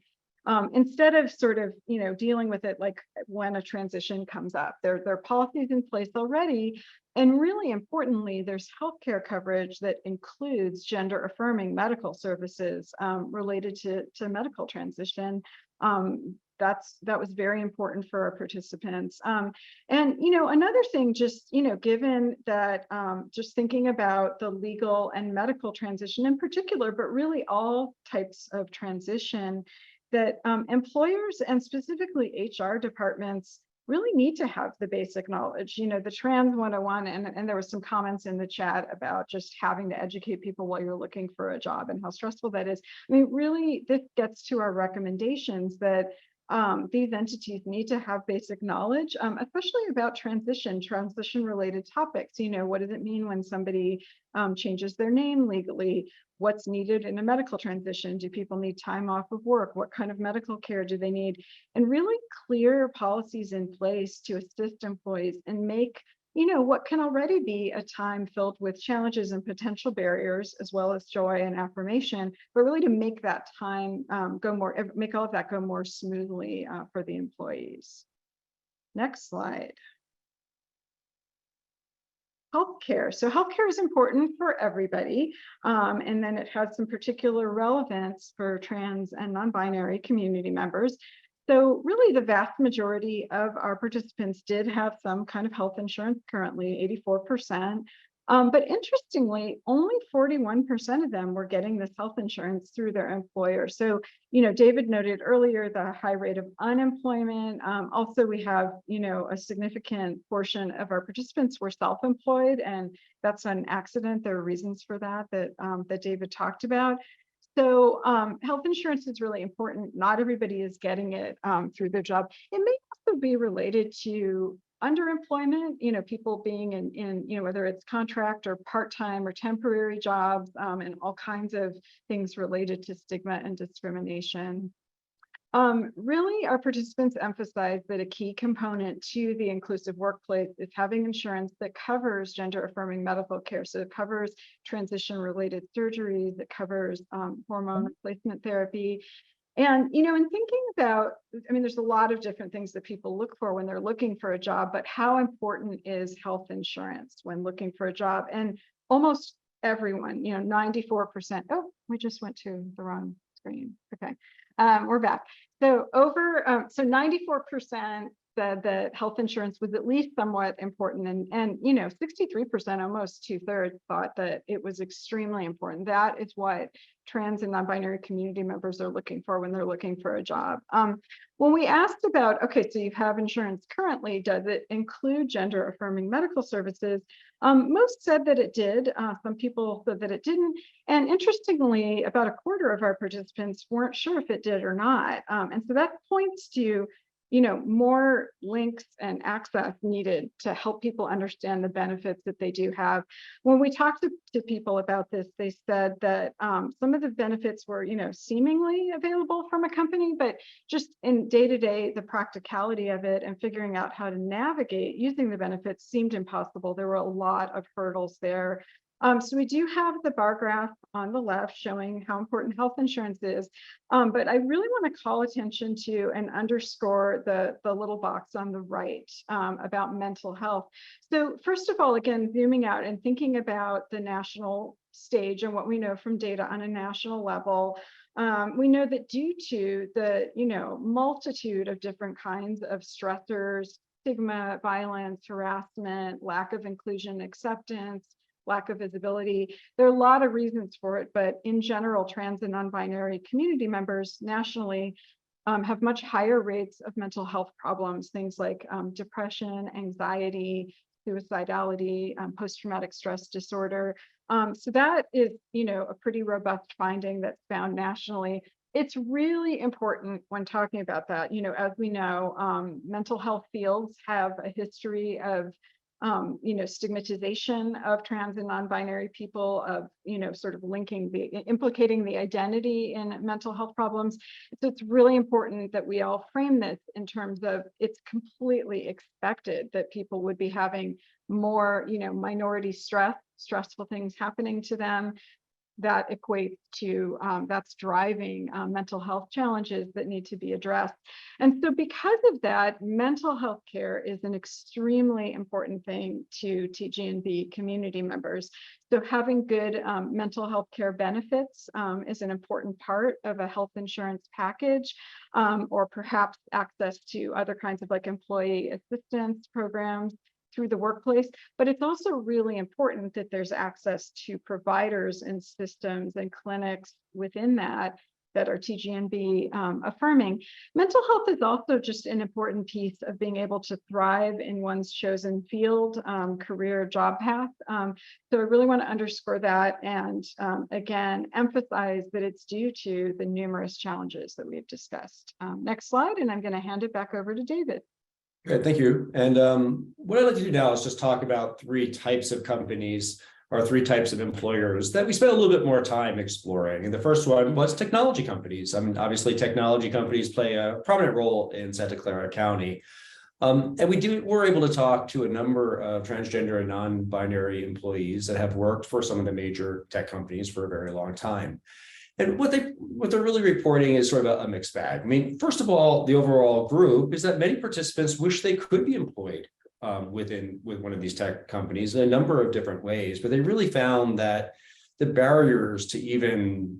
instead of sort of, dealing with it like when a transition comes up. There are policies in place already. And really importantly, there's healthcare coverage that includes gender affirming medical services related to medical transition. That was very important for our participants. And, another thing, just, given that, just thinking about the legal and medical transition in particular, but really all types of transition, that employers and specifically HR departments really need to have the basic knowledge, the trans 101, and there was some comments in the chat about just having to educate people while you're looking for a job and how stressful that is. I mean, really, this gets to our recommendations that these entities need to have basic knowledge, especially about transition-related topics. You know, what does it mean when somebody changes their name legally? What's needed in a medical transition? Do people need time off of work? What kind of medical care do they need? And really clear policies in place to assist employees and make, you know, what can already be a time filled with challenges and potential barriers, as well as joy and affirmation, but really to make that time make all of that go more smoothly for the employees. Next slide. Healthcare. So healthcare is important for everybody, and then it has some particular relevance for trans and non-binary community members. So really the vast majority of our participants did have some kind of health insurance currently, 84%. But interestingly, only 41% of them were getting this health insurance through their employer. So, you know, David noted earlier the high rate of unemployment. Also, we have, you know, a significant portion of our participants were self-employed, and that's an accident. There are reasons for that that David talked about. So health insurance is really important. Not everybody is getting it through their job. It may also be related to underemployment, you know, people being in, you know, whether it's contract or part-time or temporary jobs, and all kinds of things related to stigma and discrimination. Really, our participants emphasize that a key component to the inclusive workplace is having insurance that covers gender affirming medical care. So it covers transition related surgeries, it covers hormone replacement therapy. And, you know, in thinking about, I mean, there's a lot of different things that people look for when they're looking for a job, but how important is health insurance when looking for a job? And almost everyone, you know, 94%, oh, we just went to the wrong screen. Okay, we're back. So so 94% said that health insurance was at least somewhat important, and you know, 63%, almost 2/3, thought that it was extremely important. That is what trans and non-binary community members are looking for when they're looking for a job. When we asked about, okay, so you have insurance currently, does it include gender affirming medical services? Most said that it did. Some people said that it didn't. And interestingly, about a quarter of our participants weren't sure if it did or not. And so that points to, you know, more links and access needed to help people understand the benefits that they do have. When we talked to people about this, they said that some of the benefits were, you know, seemingly available from a company, but just in day-to-day, the practicality of it and figuring out how to navigate using the benefits seemed impossible. There were a lot of hurdles there. So we do have the bar graph on the left showing how important health insurance is, but I really want to call attention to and underscore the little box on the right about mental health. So first of all, again, zooming out and thinking about the national stage and what we know from data on a national level, we know that due to the, you know, multitude of different kinds of stressors, stigma, violence, harassment, lack of inclusion, acceptance, lack of visibility. There are a lot of reasons for it, but in general, trans and non-binary community members nationally have much higher rates of mental health problems, things like depression, anxiety, suicidality, post-traumatic stress disorder. So that is, you know, a pretty robust finding that's found nationally. It's really important when talking about that. You know, as we know, mental health fields have a history of you know, stigmatization of trans and non-binary people, of, you know, sort of implicating the identity in mental health problems. So it's really important that we all frame this in terms of it's completely expected that people would be having more, you know, minority stressful things happening to them. That equates to, that's driving mental health challenges that need to be addressed. And so because of that, mental health care is an extremely important thing to TGNB community members. So having good mental health care benefits is an important part of a health insurance package, or perhaps access to other kinds of like employee assistance programs through the workplace, but it's also really important that there's access to providers and systems and clinics within that that are TGNB affirming. Mental health is also just an important piece of being able to thrive in one's chosen field, career, job path. So I really want to underscore that and again, emphasize that it's due to the numerous challenges that we've discussed. Next slide, and I'm going to hand it back over to David. Great, thank you. And what I'd like to do now is just talk about 3 types of companies or 3 types of employers that we spent a little bit more time exploring. And the first one was technology companies. I mean, obviously, technology companies play a prominent role in Santa Clara County. And we're able to talk to a number of transgender and non-binary employees that have worked for some of the major tech companies for a very long time. And what they're really reporting is sort of a mixed bag. I mean, first of all, the overall group is that many participants wish they could be employed with one of these tech companies in a number of different ways, but they really found that the barriers to even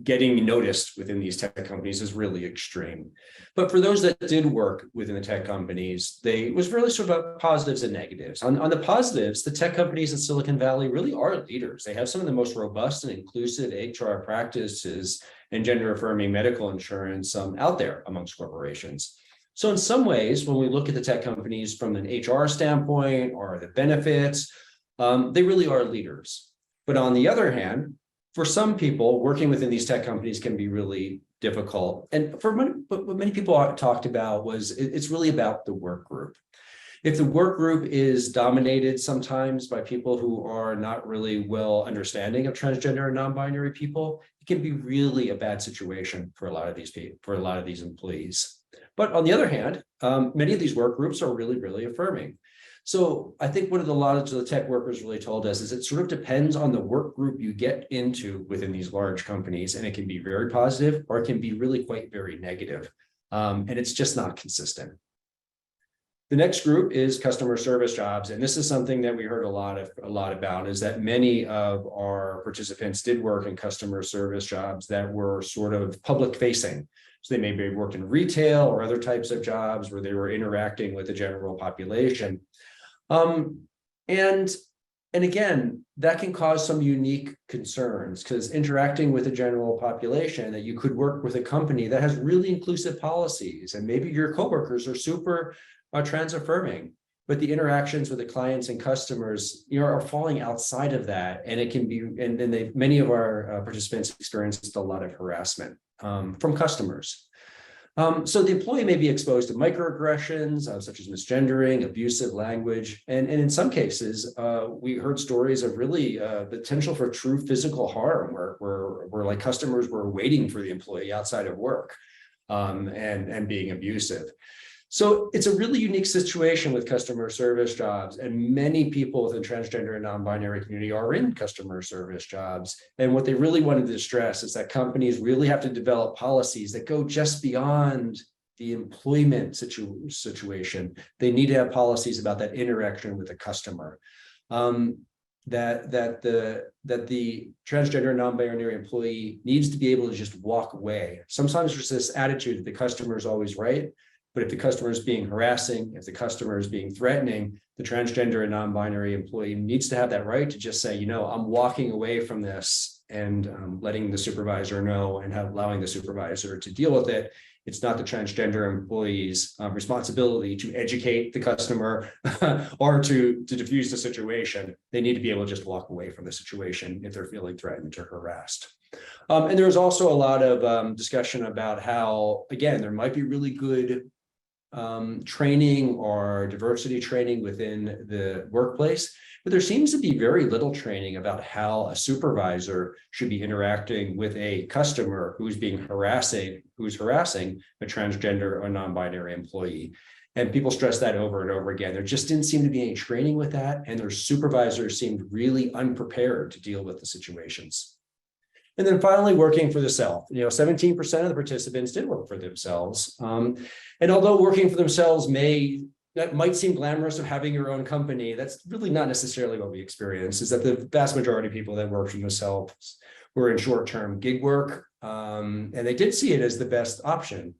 getting noticed within these tech companies is really extreme. But for those that did work within the tech companies, it was really sort of positives and negatives. On the positives, the tech companies in Silicon Valley really are leaders. They have some of the most robust and inclusive HR practices and gender affirming medical insurance out there amongst corporations. So in some ways, when we look at the tech companies from an HR standpoint or the benefits, they really are leaders. But on the other hand, for some people, working within these tech companies can be really difficult. And what many people talked about was it's really about the work group. If the work group is dominated sometimes by people who are not really well understanding of transgender and non-binary people, it can be really a bad situation for a lot of these people, for a lot of these employees. But on the other hand, many of these work groups are really, really affirming. So I think what a lot of the tech workers really told us is it sort of depends on the work group you get into within these large companies, and it can be very positive or it can be really quite very negative. And it's just not consistent. The next group is customer service jobs. And this is something that we heard a lot about, is that many of our participants did work in customer service jobs that were sort of public facing. So they maybe worked in retail or other types of jobs where they were interacting with the general population. And again, that can cause some unique concerns, because interacting with the general population, that you could work with a company that has really inclusive policies, and maybe your coworkers are super trans affirming, but the interactions with the clients and customers, are falling outside of that, and it can be. And many of our participants experienced a lot of harassment from customers. So the employee may be exposed to microaggressions, such as misgendering, abusive language, and in some cases, we heard stories of really potential for true physical harm, where like customers were waiting for the employee outside of work, and being abusive. So it's a really unique situation with customer service jobs, and many people within transgender and non-binary community are in customer service jobs. And what they really wanted to stress is that companies really have to develop policies that go just beyond the employment situation. They need to have policies about that interaction with the customer. That the transgender non-binary employee needs to be able to just walk away. Sometimes there's this attitude that the customer is always right. But if the customer is being harassing, if the customer is being threatening, the transgender and non-binary employee needs to have that right to just say, I'm walking away from this, and letting the supervisor know and allowing the supervisor to deal with it. It's not the transgender employee's responsibility to educate the customer or to diffuse the situation. They need to be able to just walk away from the situation if they're feeling threatened or harassed. And there was also a lot of discussion about how, again, there might be really good training or diversity training within the workplace, but there seems to be very little training about how a supervisor should be interacting with a customer who's harassing a transgender or non-binary employee. And people stress that over and over again. There just didn't seem to be any training with that, and their supervisors seemed really unprepared to deal with the situations. And then finally, working for the self. 17% of the participants did work for themselves. And although working for themselves that might seem glamorous, of having your own company, that's really not necessarily what we experience. Is that the vast majority of people that work for themselves were in short-term gig work, and they did see it as the best option.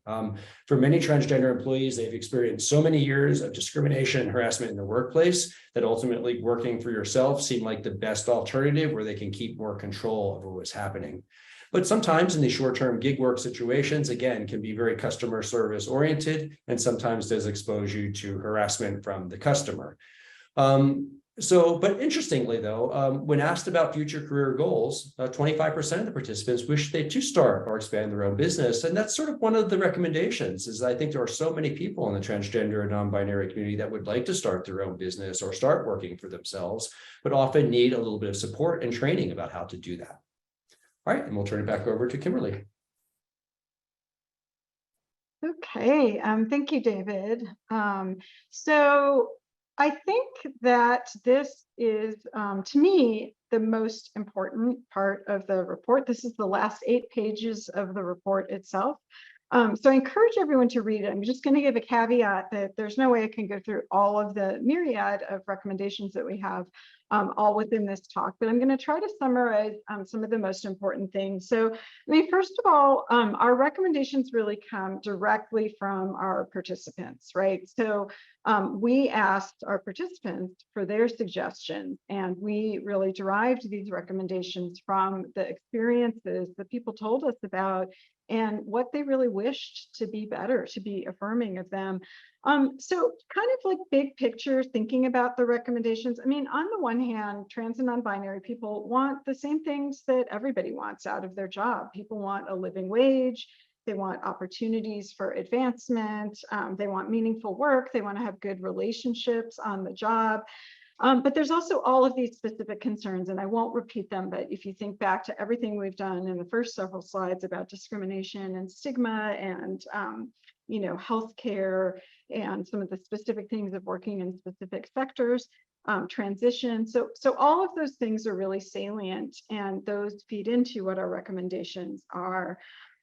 For many transgender employees, they've experienced so many years of discrimination and harassment in the workplace that ultimately working for yourself seemed like the best alternative, where they can keep more control over what's happening. But sometimes in the short-term gig work situations, again, can be very customer service oriented and sometimes does expose you to harassment from the customer. But interestingly, though, when asked about future career goals, 25% of the participants wish they to start or expand their own business. And that's sort of one of the recommendations is I think there are so many people in the transgender and non-binary community that would like to start their own business or start working for themselves, but often need a little bit of support and training about how to do that. All right, and we'll turn it back over to Kimberly. Okay, thank you, David. So I think that this is, to me, the most important part of the report. This is the last 8 pages of the report itself. So I encourage everyone to read it. I'm just going to give a caveat that there's no way I can go through all of the myriad of recommendations that we have all within this talk, but I'm going to try to summarize some of the most important things. So, I mean, first of all, our recommendations really come directly from our participants, right? So we asked our participants for their suggestions, and we really derived these recommendations from the experiences that people told us about and what they really wished to be better, to be affirming of them. So kind of like big picture, thinking about the recommendations. I mean, on the one hand, trans and non-binary people want the same things that everybody wants out of their job. People want a living wage. They want opportunities for advancement. They want meaningful work. They want to have good relationships on the job. But there's also all of these specific concerns, and I won't repeat them, but if you think back to everything we've done in the first several slides about discrimination and stigma and healthcare and some of the specific things of working in specific sectors, transition. So all of those things are really salient, and those feed into what our recommendations are.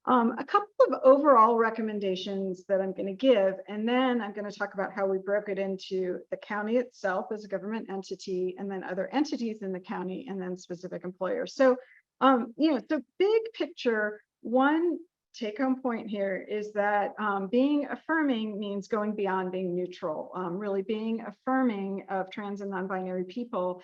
A couple of overall recommendations that I'm going to give, and then I'm going to talk about how we broke it into the county itself as a government entity, and then other entities in the county, and then specific employers. So, so big picture, one take-home point here is that being affirming means going beyond being neutral. Really being affirming of trans and non-binary people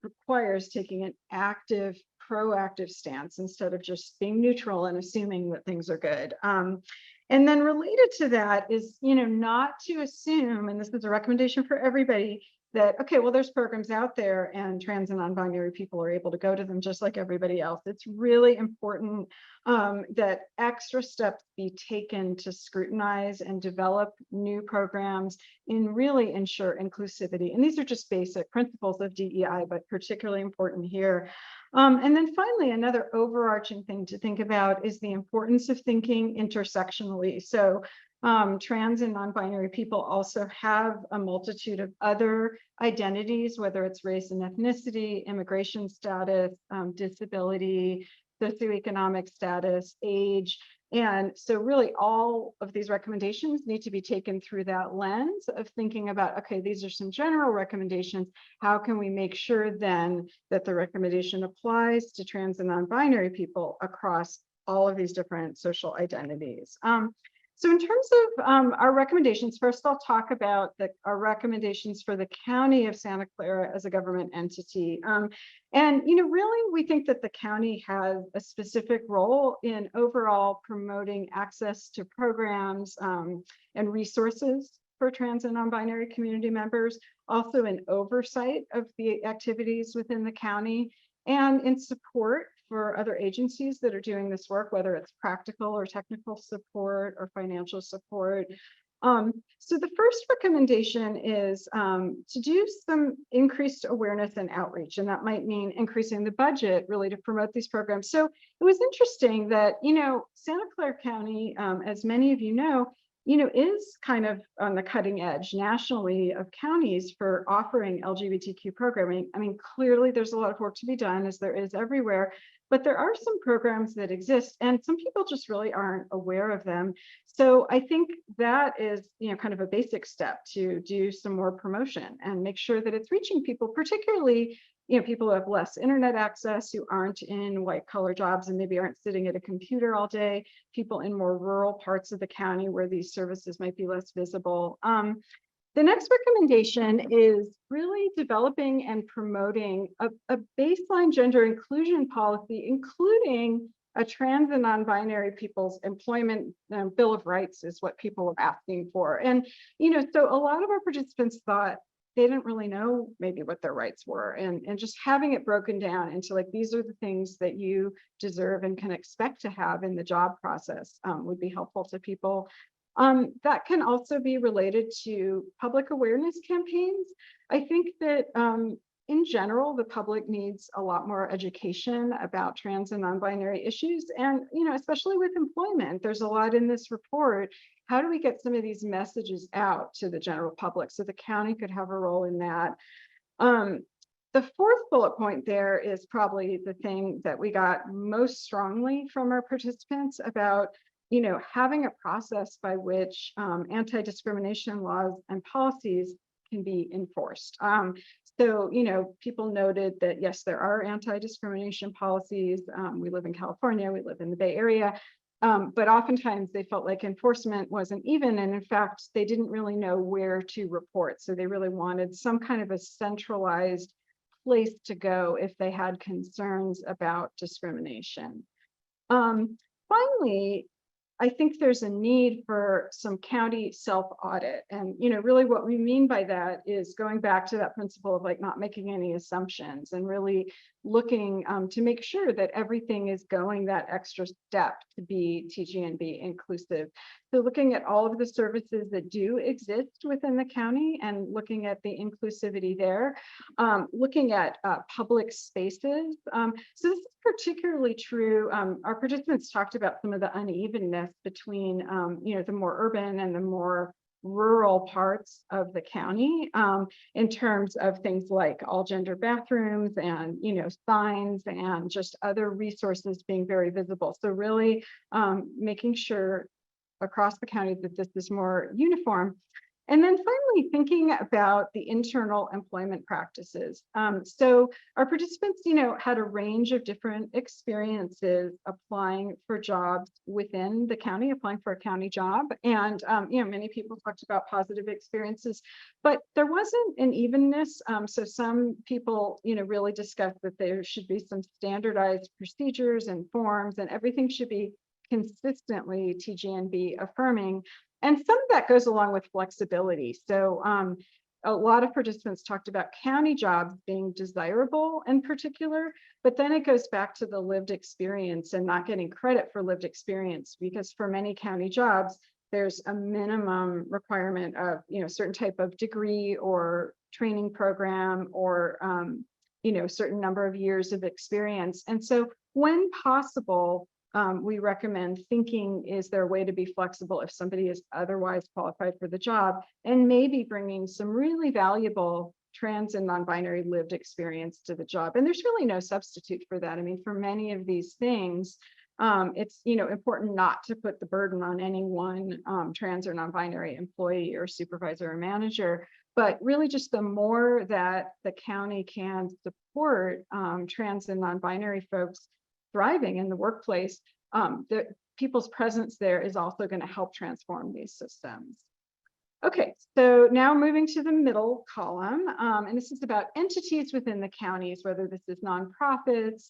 requires taking an active, proactive stance instead of just being neutral and assuming that things are good. And then related to that is, not to assume, and this is a recommendation for everybody, that, okay, well, there's programs out there and trans and non-binary people are able to go to them just like everybody else. It's really important that extra steps be taken to scrutinize and develop new programs and really ensure inclusivity. And these are just basic principles of DEI, but particularly important here. And then finally, another overarching thing to think about is the importance of thinking intersectionally. So trans and non-binary people also have a multitude of other identities, whether it's race and ethnicity, immigration status, disability, socioeconomic status, age. And so really all of these recommendations need to be taken through that lens of thinking about, okay, these are some general recommendations. How can we make sure then that the recommendation applies to trans and non-binary people across all of these different social identities? So in terms of our recommendations, first I'll talk about our recommendations for the County of Santa Clara as a government entity. And really we think that the county has a specific role in overall promoting access to programs and resources for trans and non-binary community members, also in oversight of the activities within the county, and in support for other agencies that are doing this work, whether it's practical or technical support or financial support. So the first recommendation is to do some increased awareness and outreach, and that might mean increasing the budget really to promote these programs. So it was interesting that, Santa Clara County, as many of you know, is kind of on the cutting edge nationally of counties for offering LGBTQ programming. I mean, clearly there's a lot of work to be done, as there is everywhere, but there are some programs that exist and some people just really aren't aware of them. So I think that is, kind of a basic step to do some more promotion and make sure that it's reaching people, particularly people who have less internet access, who aren't in white collar jobs and maybe aren't sitting at a computer all day, people in more rural parts of the county where these services might be less visible. The next recommendation is really developing and promoting a baseline gender inclusion policy, including a trans and non-binary people's employment Bill of Rights is what people were asking for. And, so a lot of our participants thought they didn't really know maybe what their rights were, and just having it broken down into like, these are the things that you deserve and can expect to have in the job process would be helpful to people. That can also be related to public awareness campaigns. I think that in general, the public needs a lot more education about trans and non-binary issues. And, especially with employment, there's a lot in this report. How do we get some of these messages out to the general public so the county could have a role in that? The fourth bullet point there is probably the thing that we got most strongly from our participants about, having a process by which anti-discrimination laws and policies can be enforced. So, people noted that, yes, there are anti-discrimination policies. We live in California, we live in the Bay Area, but oftentimes they felt like enforcement wasn't even, and in fact, they didn't really know where to report. So they really wanted some kind of a centralized place to go if they had concerns about discrimination. Finally, I think there's a need for some county self-audit. And, really what we mean by that is going back to that principle of like not making any assumptions and really looking to make sure that everything is going that extra step to be TGNB inclusive. So looking at all of the services that do exist within the county and looking at the inclusivity there, looking at public spaces. So this is particularly true. Our participants talked about some of the unevenness between, the more urban and the more rural parts of the county in terms of things like all gender bathrooms and signs and just other resources being very visible. So really making sure across the county that this is more uniform. And then finally, thinking about the internal employment practices. So our participants, had a range of different experiences applying for jobs within the county, applying for a county job. And, many people talked about positive experiences, but there wasn't an evenness. So some people, really discussed that there should be some standardized procedures and forms, and everything should be consistently TGNB affirming. And some of that goes along with flexibility. So a lot of participants talked about county jobs being desirable in particular, but then it goes back to the lived experience and not getting credit for lived experience, because for many county jobs, there's a minimum requirement of, certain type of degree or training program or, certain number of years of experience. And so when possible, we recommend thinking, is there a way to be flexible if somebody is otherwise qualified for the job, and maybe bringing some really valuable trans and non-binary lived experience to the job. And there's really no substitute for that. I mean, for many of these things, it's important not to put the burden on any one trans or non-binary employee or supervisor or manager, but really just the more that the county can support trans and non-binary folks thriving in the workplace, the people's presence there is also going to help transform these systems. Okay, so now moving to the middle column, and this is about entities within the counties, whether this is nonprofits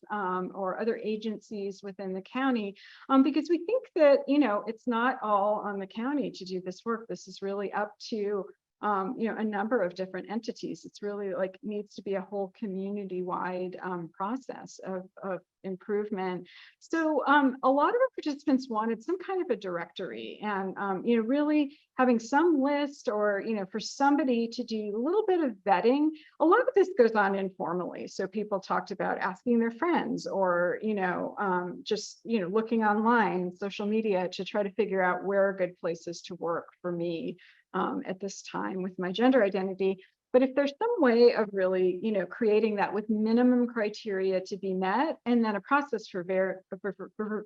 or other agencies within the county, because we think that, it's not all on the county to do this work. This is really up to a number of different entities. It's really like needs to be a whole community-wide process of improvement. So a lot of our participants wanted some kind of a directory and, really having some list or, for somebody to do a little bit of vetting. A lot of this goes on informally. So people talked about asking their friends or, just, looking online, social media to try to figure out where are good places to work for me at this time with my gender identity. But if there's some way of really, creating that with minimum criteria to be met, and then a process for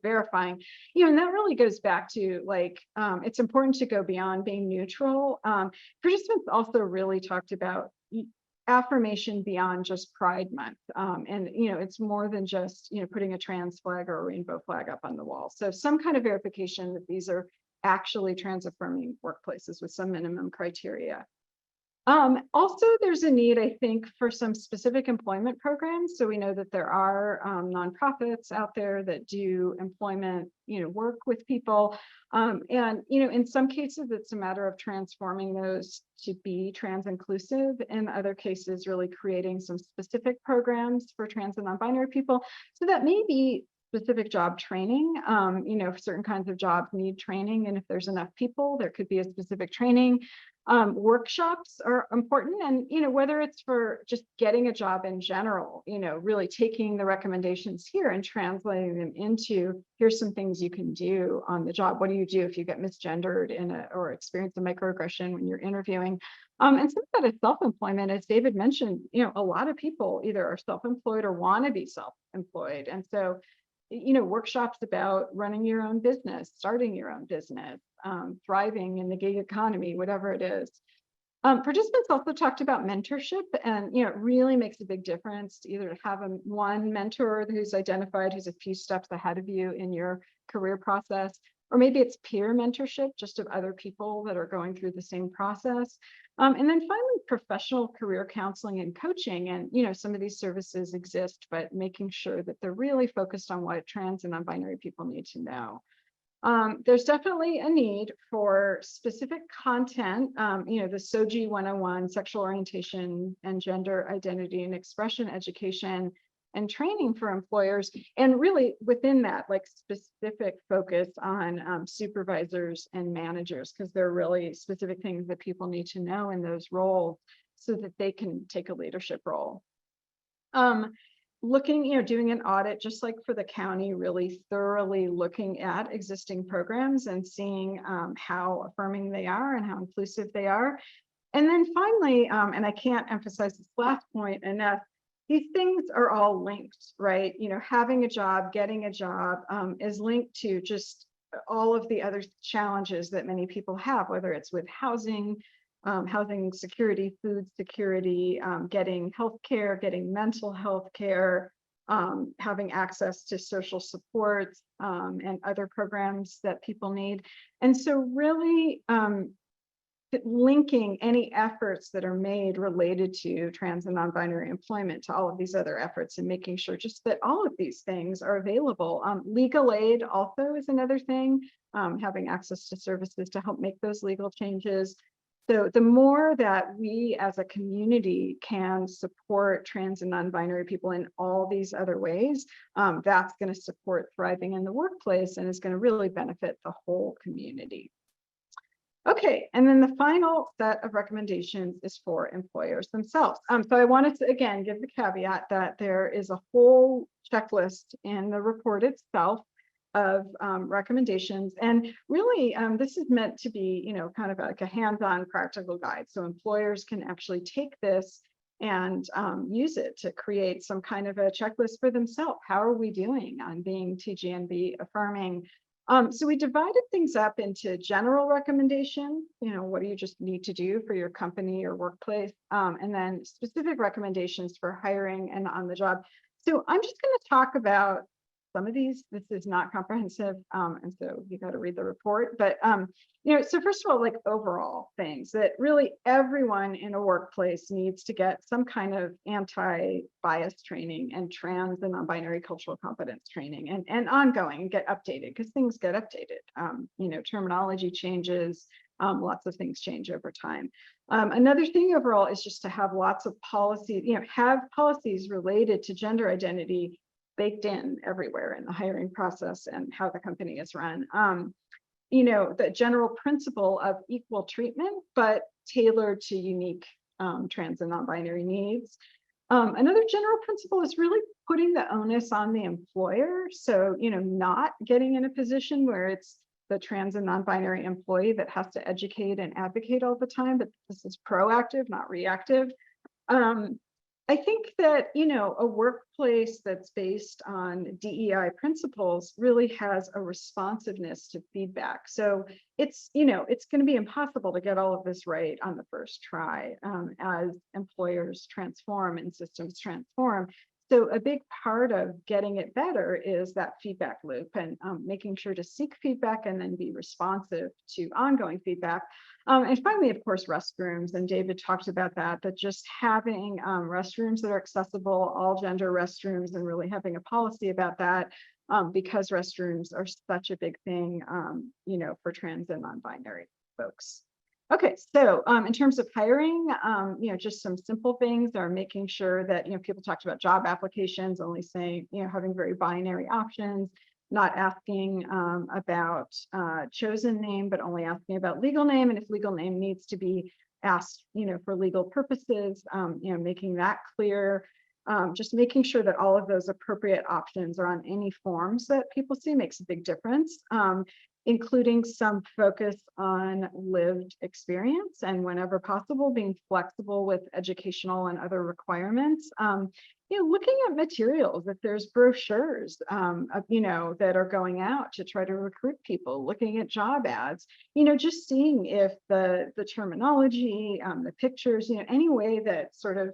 verifying, and that really goes back to like, it's important to go beyond being neutral. Participants also really talked about affirmation beyond just Pride Month. And, it's more than just, putting a trans flag or a rainbow flag up on the wall. So some kind of verification that these are actually trans affirming workplaces with some minimum criteria. Also, there's a need, I think, for some specific employment programs. So we know that there are nonprofits out there that do employment, work with people. And, in some cases, it's a matter of transforming those to be trans inclusive. In other cases, really creating some specific programs for trans and non-binary people. So that may be specific job training. Certain kinds of jobs need training. And if there's enough people, there could be a specific training. Workshops are important, and whether it's for just getting a job in general, really taking the recommendations here and translating them into, here's some things you can do on the job. What do you do if you get misgendered or experience a microaggression when you're interviewing? And some of that is self-employment, as David mentioned. A lot of people either are self-employed or want to be self-employed, and so workshops about running your own business, starting your own business, thriving in the gig economy, whatever it is. Participants also talked about mentorship, and it really makes a big difference to either have one mentor who's identified, who's a few steps ahead of you in your career process, or maybe it's peer mentorship, just of other people that are going through the same process. And then finally, professional career counseling and coaching. And some of these services exist, but making sure that they're really focused on what trans and non-binary people need to know. There's definitely a need for specific content, the SOGI 101, sexual orientation and gender identity and expression education and training for employers. And really within that, like specific focus on supervisors and managers, because there are really specific things that people need to know in those roles so that they can take a leadership role. Looking, doing an audit, just like for the county, really thoroughly looking at existing programs and seeing how affirming they are and how inclusive they are. And then finally, and I can't emphasize this last point enough, these things are all linked, right? Having a job, getting a job is linked to just all of the other challenges that many people have, whether it's with housing, housing security, food security, getting healthcare, getting mental health care, having access to social supports and other programs that people need. And so really linking any efforts that are made related to trans and non-binary employment to all of these other efforts and making sure just that all of these things are available. Legal aid also is another thing, having access to services to help make those legal changes. So the more that we as a community can support trans and non-binary people in all these other ways, that's going to support thriving in the workplace and is going to really benefit the whole community. Okay, and then the final set of recommendations is for employers themselves. So I wanted to, again, give the caveat that there is a whole checklist in the report itself of recommendations. And really, this is meant to be, kind of like a hands-on practical guide. So employers can actually take this and use it to create some kind of a checklist for themselves. How are we doing on being TGNB affirming? So we divided things up into general recommendations, what do you just need to do for your company or workplace, and then specific recommendations for hiring and on the job. So I'm just going to talk about some of these. This is not comprehensive, and so you got to read the report. But so first of all, like overall things that really everyone in a workplace needs to get some kind of anti-bias training and trans and non-binary cultural competence training and ongoing and get updated because things get updated. Terminology changes, lots of things change over time. Another thing overall is just to have lots of policies, have policies related to gender identity baked in everywhere in the hiring process and how the company is run. The general principle of equal treatment, but tailored to unique trans and non-binary needs. Another general principle is really putting the onus on the employer. So, not getting in a position where it's the trans and non-binary employee that has to educate and advocate all the time, but this is proactive, not reactive. I think that, a workplace that's based on DEI principles really has a responsiveness to feedback. So it's going to be impossible to get all of this right on the first try as employers transform and systems transform. So a big part of getting it better is that feedback loop and making sure to seek feedback and then be responsive to ongoing feedback. And finally, of course, restrooms, and David talked about that, but just having restrooms that are accessible, all gender restrooms, and really having a policy about that, because restrooms are such a big thing, you know, for trans and non-binary folks. Okay, so in terms of hiring, you know, just some simple things are making sure that, you know, people talked about job applications, only saying, you know, having very binary options, not asking about chosen name, but only asking about legal name. And if legal name needs to be asked, you know, for legal purposes, you know, making that clear. Just making sure that all of those appropriate options are on any forms that people see makes a big difference. Including some focus on lived experience and whenever possible, being flexible with educational and other requirements. You know, looking at materials, if there's brochures, you know, that are going out to try to recruit people, looking at job ads, you know, just seeing if the terminology, the pictures, you know, any way that sort of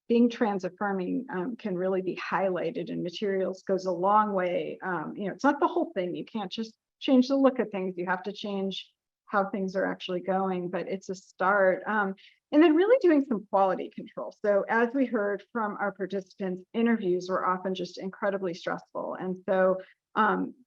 being trans affirming can really be highlighted in materials goes a long way. You know, it's not the whole thing. You can't just change the look of things. You have to change how things are actually going, but it's a start. And then really doing some quality control. So as we heard from our participants, interviews were often just incredibly stressful. And so,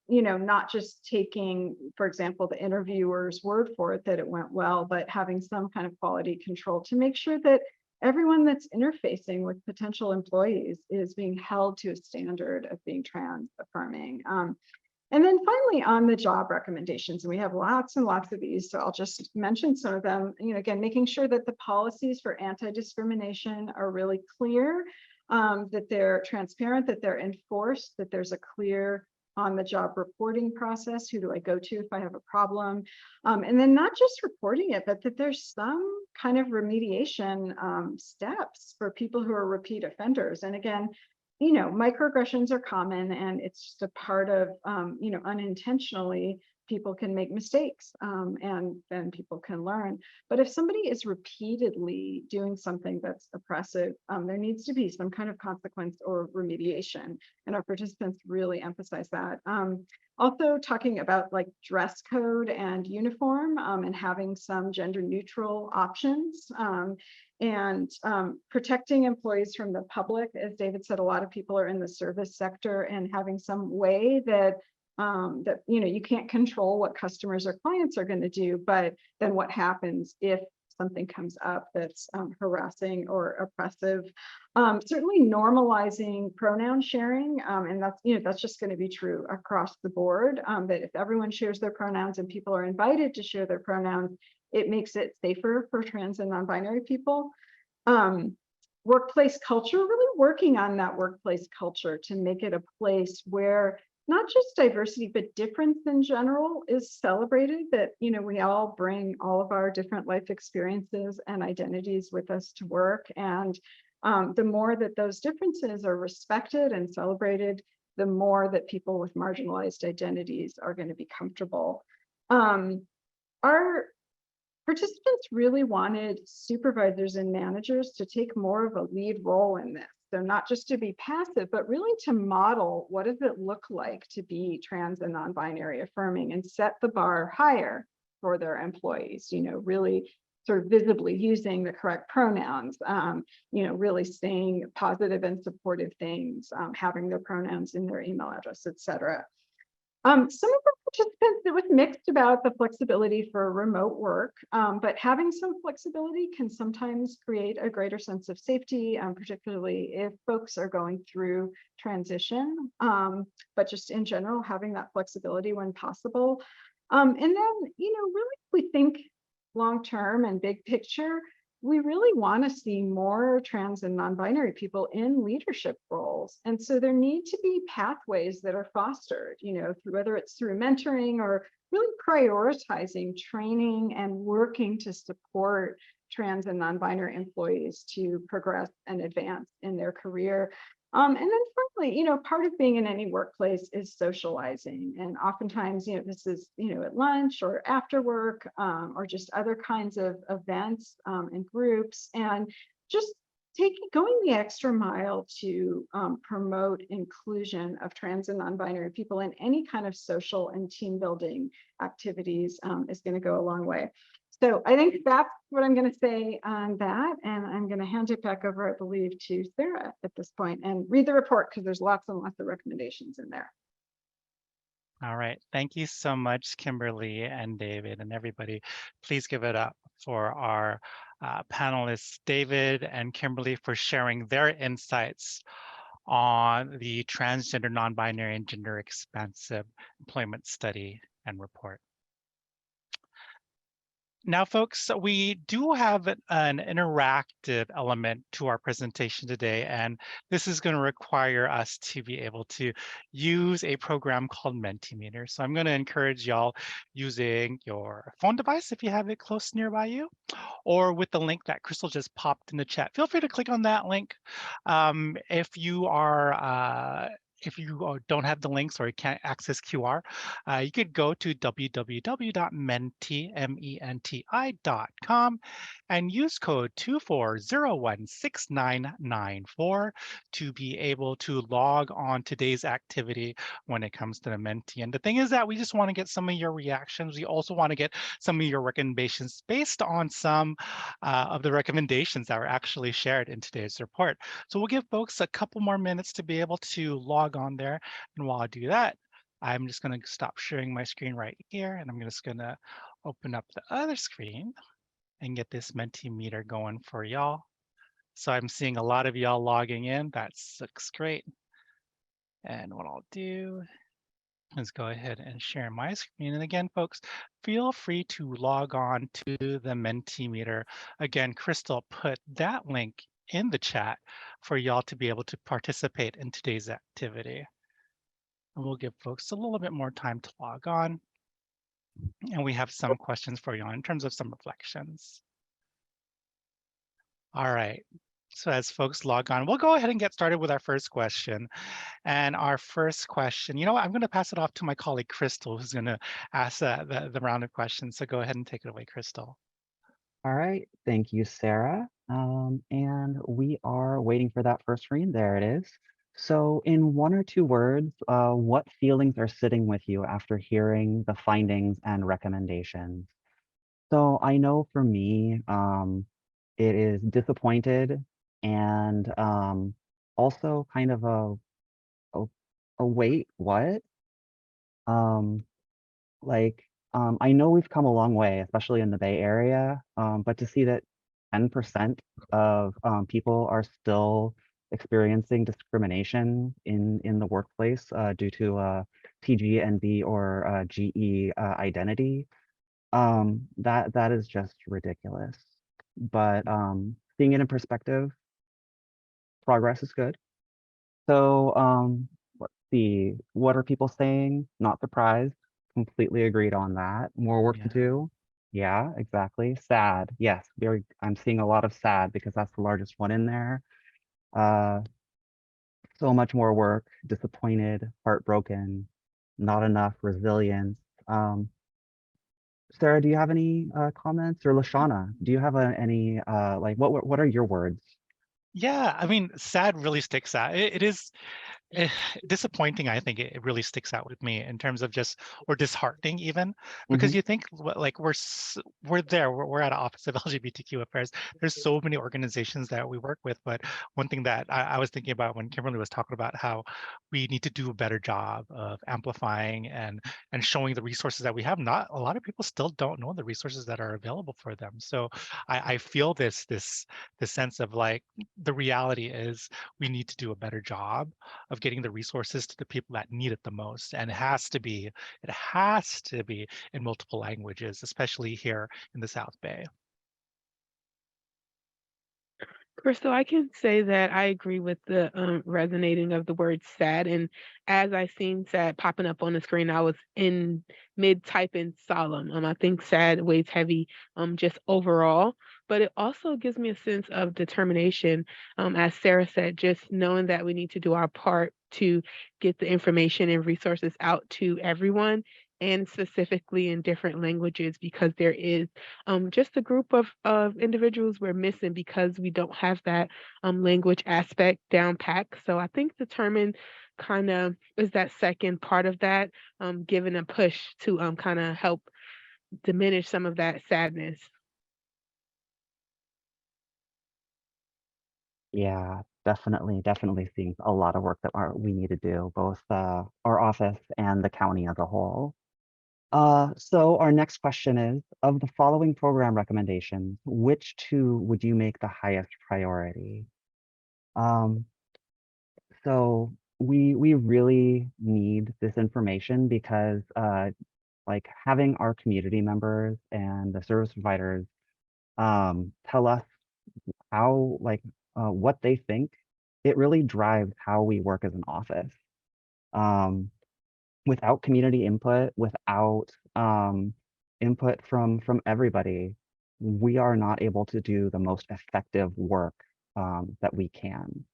you know, not just taking, for example, the interviewer's word for it that it went well, but having some kind of quality control to make sure that everyone that's interfacing with potential employees is being held to a standard of being trans affirming. And then finally, on the job recommendations, and we have lots and lots of these, so I'll just mention some of them. You know, again, making sure that the policies for anti-discrimination are really clear, that they're transparent, that they're enforced, that there's a clear on-the-job reporting process. Who do I go to if I have a problem? And then not just reporting it, but that there's some kind of remediation steps for people who are repeat offenders. And again, you know, microaggressions are common, and it's just a part of, you know, unintentionally, people can make mistakes, and then people can learn. But if somebody is repeatedly doing something that's oppressive, there needs to be some kind of consequence or remediation. And our participants really emphasize that. Also talking about like dress code and uniform, and having some gender neutral options. And protecting employees from the public. As David said, a lot of people are in the service sector, and having some way that that, you know, you can't control what customers or clients are going to do, but then what happens if something comes up that's harassing or oppressive. Certainly normalizing pronoun sharing, and that's, you know, that's just going to be true across the board, that if everyone shares their pronouns and people are invited to share their pronouns, it makes it safer for trans and non-binary people. Workplace culture, really working on that workplace culture to make it a place where not just diversity, but difference in general is celebrated, that, you know, we all bring all of our different life experiences and identities with us to work. And the more that those differences are respected and celebrated, the more that people with marginalized identities are going to be comfortable. Our participants really wanted supervisors and managers to take more of a lead role in this. So not just to be passive, but really to model what does it look like to be trans and non-binary affirming, and set the bar higher for their employees, you know, really sort of visibly using the correct pronouns, you know, really saying positive and supportive things, having their pronouns in their email address, et cetera. Some of our participants, it was mixed about the flexibility for remote work, but having some flexibility can sometimes create a greater sense of safety, particularly if folks are going through transition, but just in general, having that flexibility when possible. And then, you know, really, we think long-term and big picture, we really want to see more trans and non-binary people in leadership roles. And so there need to be pathways that are fostered, you know, through, whether it's through mentoring or really prioritizing training and working to support trans and non-binary employees to progress and advance in their career. And then finally, you know, part of being in any workplace is socializing. And oftentimes, you know, this is, you know, at lunch or after work, or just other kinds of events and groups. And just going the extra mile to promote inclusion of trans and non-binary people in any kind of social and team building activities is going to go a long way. So I think that's what I'm going to say on that. And I'm going to hand it back over, I believe, to Sarah at this point and read the report because there's lots and lots of recommendations in there. All right. Thank you so much, Kimberly and David and everybody. Please give it up for our panelists, David and Kimberly, for sharing their insights on the transgender, non-binary, and gender expansive employment study and report. Now, folks, we do have an interactive element to our presentation today, and this is going to require us to be able to use a program called Mentimeter. So I'm going to encourage y'all using your phone device if you have it close nearby you, or with the link that Crystal just popped in the chat. Feel free to click on that link. If you don't have the links or you can't access QR, you could go to www.menti.com and use code 24016994 to be able to log on today's activity when it comes to the Menti. And the thing is that we just want to get some of your reactions. We also want to get some of your recommendations based on some of the recommendations that were actually shared in today's report. So we'll give folks a couple more minutes to be able to log on there. And while I do that, I'm just going to stop sharing my screen right here, and I'm just going to open up the other screen and get this Mentimeter going for y'all. So I'm seeing a lot of y'all logging in. That looks great. And what I'll do is go ahead and share my screen. And again, folks, feel free to log on to the Mentimeter. Again, Crystal put that link in the chat for y'all to be able to participate in today's activity. And we'll give folks a little bit more time to log on. And we have some questions for you in terms of some reflections. All right. So as folks log on, we'll go ahead and get started with our first question. And our first question, you know what, I'm going to pass it off to my colleague, Crystal, who's going to ask the round of questions. So go ahead and take it away, Crystal. All right, thank you, Sarah. And we are waiting for that first screen. There it is. So in 1 or 2 words, what feelings are sitting with you after hearing the findings and recommendations? So I know for me, it is disappointed and also kind of a wait, what? I know we've come a long way, especially in the Bay Area, but to see that 10% of people are still experiencing discrimination in the workplace due to TGNB or GE identity, that is just ridiculous. But seeing it in perspective, progress is good. So let's see, what are people saying? Not surprised. Completely agreed on that. More work to do. Yeah, exactly. Sad. Yes, I'm seeing a lot of sad because that's the largest one in there. So much more work, disappointed, heartbroken, not enough resilience. Sarah, do you have any comments? Or Lashana, do you have any what are your words? Yeah, I mean, sad really sticks out. It is disappointing. I think it really sticks out with me in terms of just, or disheartening even, because you think like we're at an Office of LGBTQ Affairs. There's so many organizations that we work with, but one thing that I was thinking about when Kimberly was talking about how we need to do a better job of amplifying and showing the resources that we have. Not a lot of people still don't know the resources that are available for them. So I feel this sense of like, the reality is we need to do a better job of getting the resources to the people that need it the most. And it has to be in multiple languages, especially here in the South Bay. Crystal, I can say that I agree with the resonating of the word sad. And as I seen sad popping up on the screen, I was in mid typing solemn. I think sad weighs heavy just overall, but it also gives me a sense of determination. As Sarah said, just knowing that we need to do our part to get the information and resources out to everyone and specifically in different languages, because there is just a group of individuals we're missing because we don't have that language aspect down pat. So I think determine kind of is that second part of that, giving a push to kind of help diminish some of that sadness. Yeah, definitely seeing a lot of work that we need to do, both our office and the county as a whole. So our next question is, of the following program recommendations, which two would you make the highest priority? So we really need this information because like having our community members and the service providers tell us how what they think, it really drives how we work as an office. Without community input, without input from everybody, we are not able to do the most effective work that we can.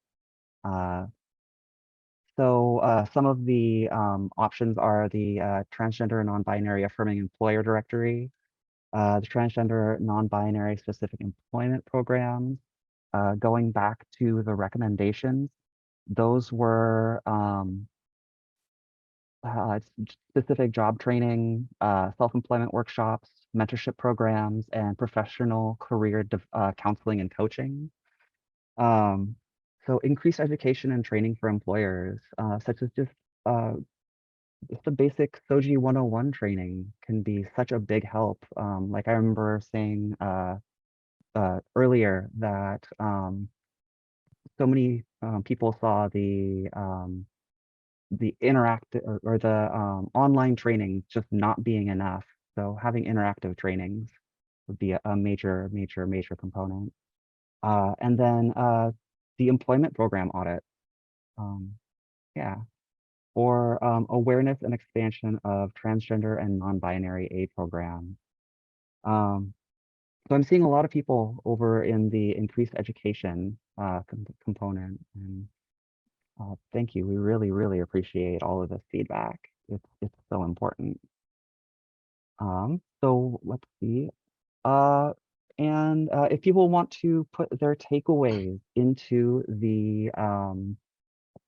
So some of the options are the Transgender and Non-Binary Affirming Employer Directory, the Transgender Non-Binary Specific Employment Programs. Going back to the recommendations, those were specific job training, self-employment workshops, mentorship programs, and professional career counseling and coaching. So increased education and training for employers, such as just the basic SOGI 101 training can be such a big help. Like I remember saying earlier that so many people saw the interactive or the online trainings just not being enough. So having interactive trainings would be a major component. And then the employment program audit. Yeah. Or awareness and expansion of transgender and non-binary aid programs. So I'm seeing a lot of people over in the increased education component, and thank you. We really appreciate all of this feedback. It's so important. So let's see. And if people want to put their takeaways into the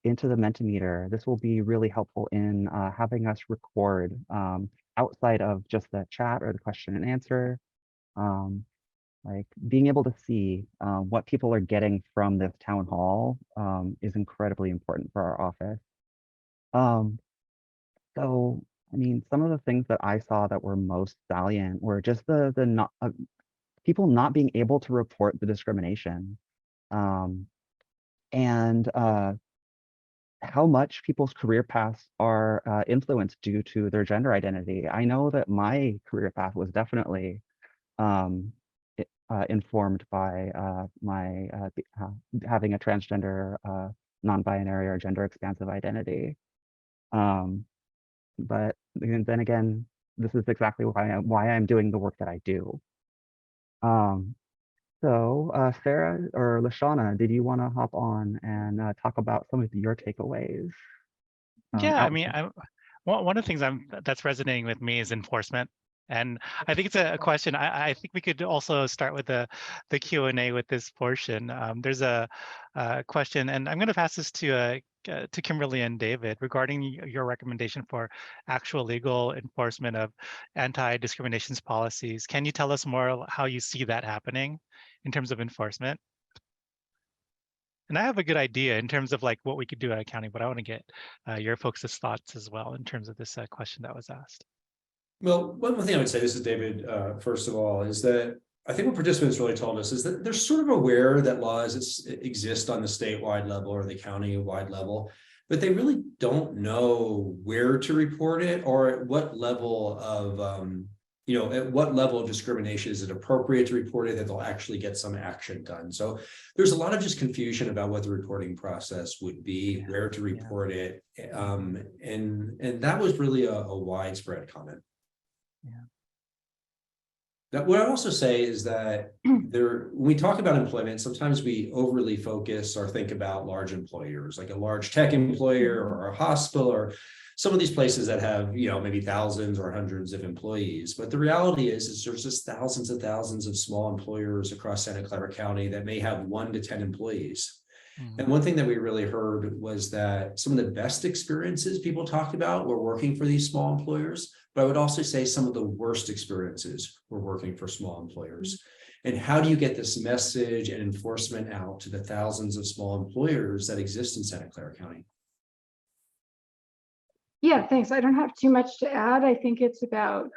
Mentimeter, this will be really helpful in having us record outside of just the chat or the question and answer. Like being able to see what people are getting from this town hall is incredibly important for our office. So, I mean, some of the things that I saw that were most salient were just the not people not being able to report the discrimination, and how much people's career paths are influenced due to their gender identity. I know that my career path was definitely informed by having a transgender, non-binary, or gender expansive identity. But then again, this is exactly why I'm doing the work that I do. So Sarah or Lashana, did you want to hop on and talk about some of your takeaways? Yeah, I mean, one of the things that's resonating with me is enforcement. And I think it's a question. I think we could also start with the Q&A with this portion. There's a question, and I'm going to pass this to Kimberly and David regarding your recommendation for actual legal enforcement of anti-discrimination policies. Can you tell us more how you see that happening in terms of enforcement? And I have a good idea in terms of like what we could do at county, but I want to get your folks' thoughts as well in terms of this question that was asked. Well, one thing I would say, this is David, first of all, is that I think what participants really told us is that they're sort of aware that laws exist on the statewide level or the county-wide level, but they really don't know where to report it or at what level of, at what level of discrimination is it appropriate to report it that they'll actually get some action done. So there's a lot of just confusion about what the reporting process would be, where to report it. And that was really a widespread comment. Yeah. Now, what I also say is that when we talk about employment, sometimes we overly focus or think about large employers, like a large tech employer or a hospital or some of these places that have, maybe thousands or hundreds of employees. But the reality is there's just thousands and thousands of small employers across Santa Clara County that may have 1 to 10 employees. And one thing that we really heard was that some of the best experiences people talked about were working for these small employers, but I would also say some of the worst experiences were working for small employers. And how do you get this message and enforcement out to the thousands of small employers that exist in Santa Clara County? Yeah, thanks. I don't have too much to add. I think it's about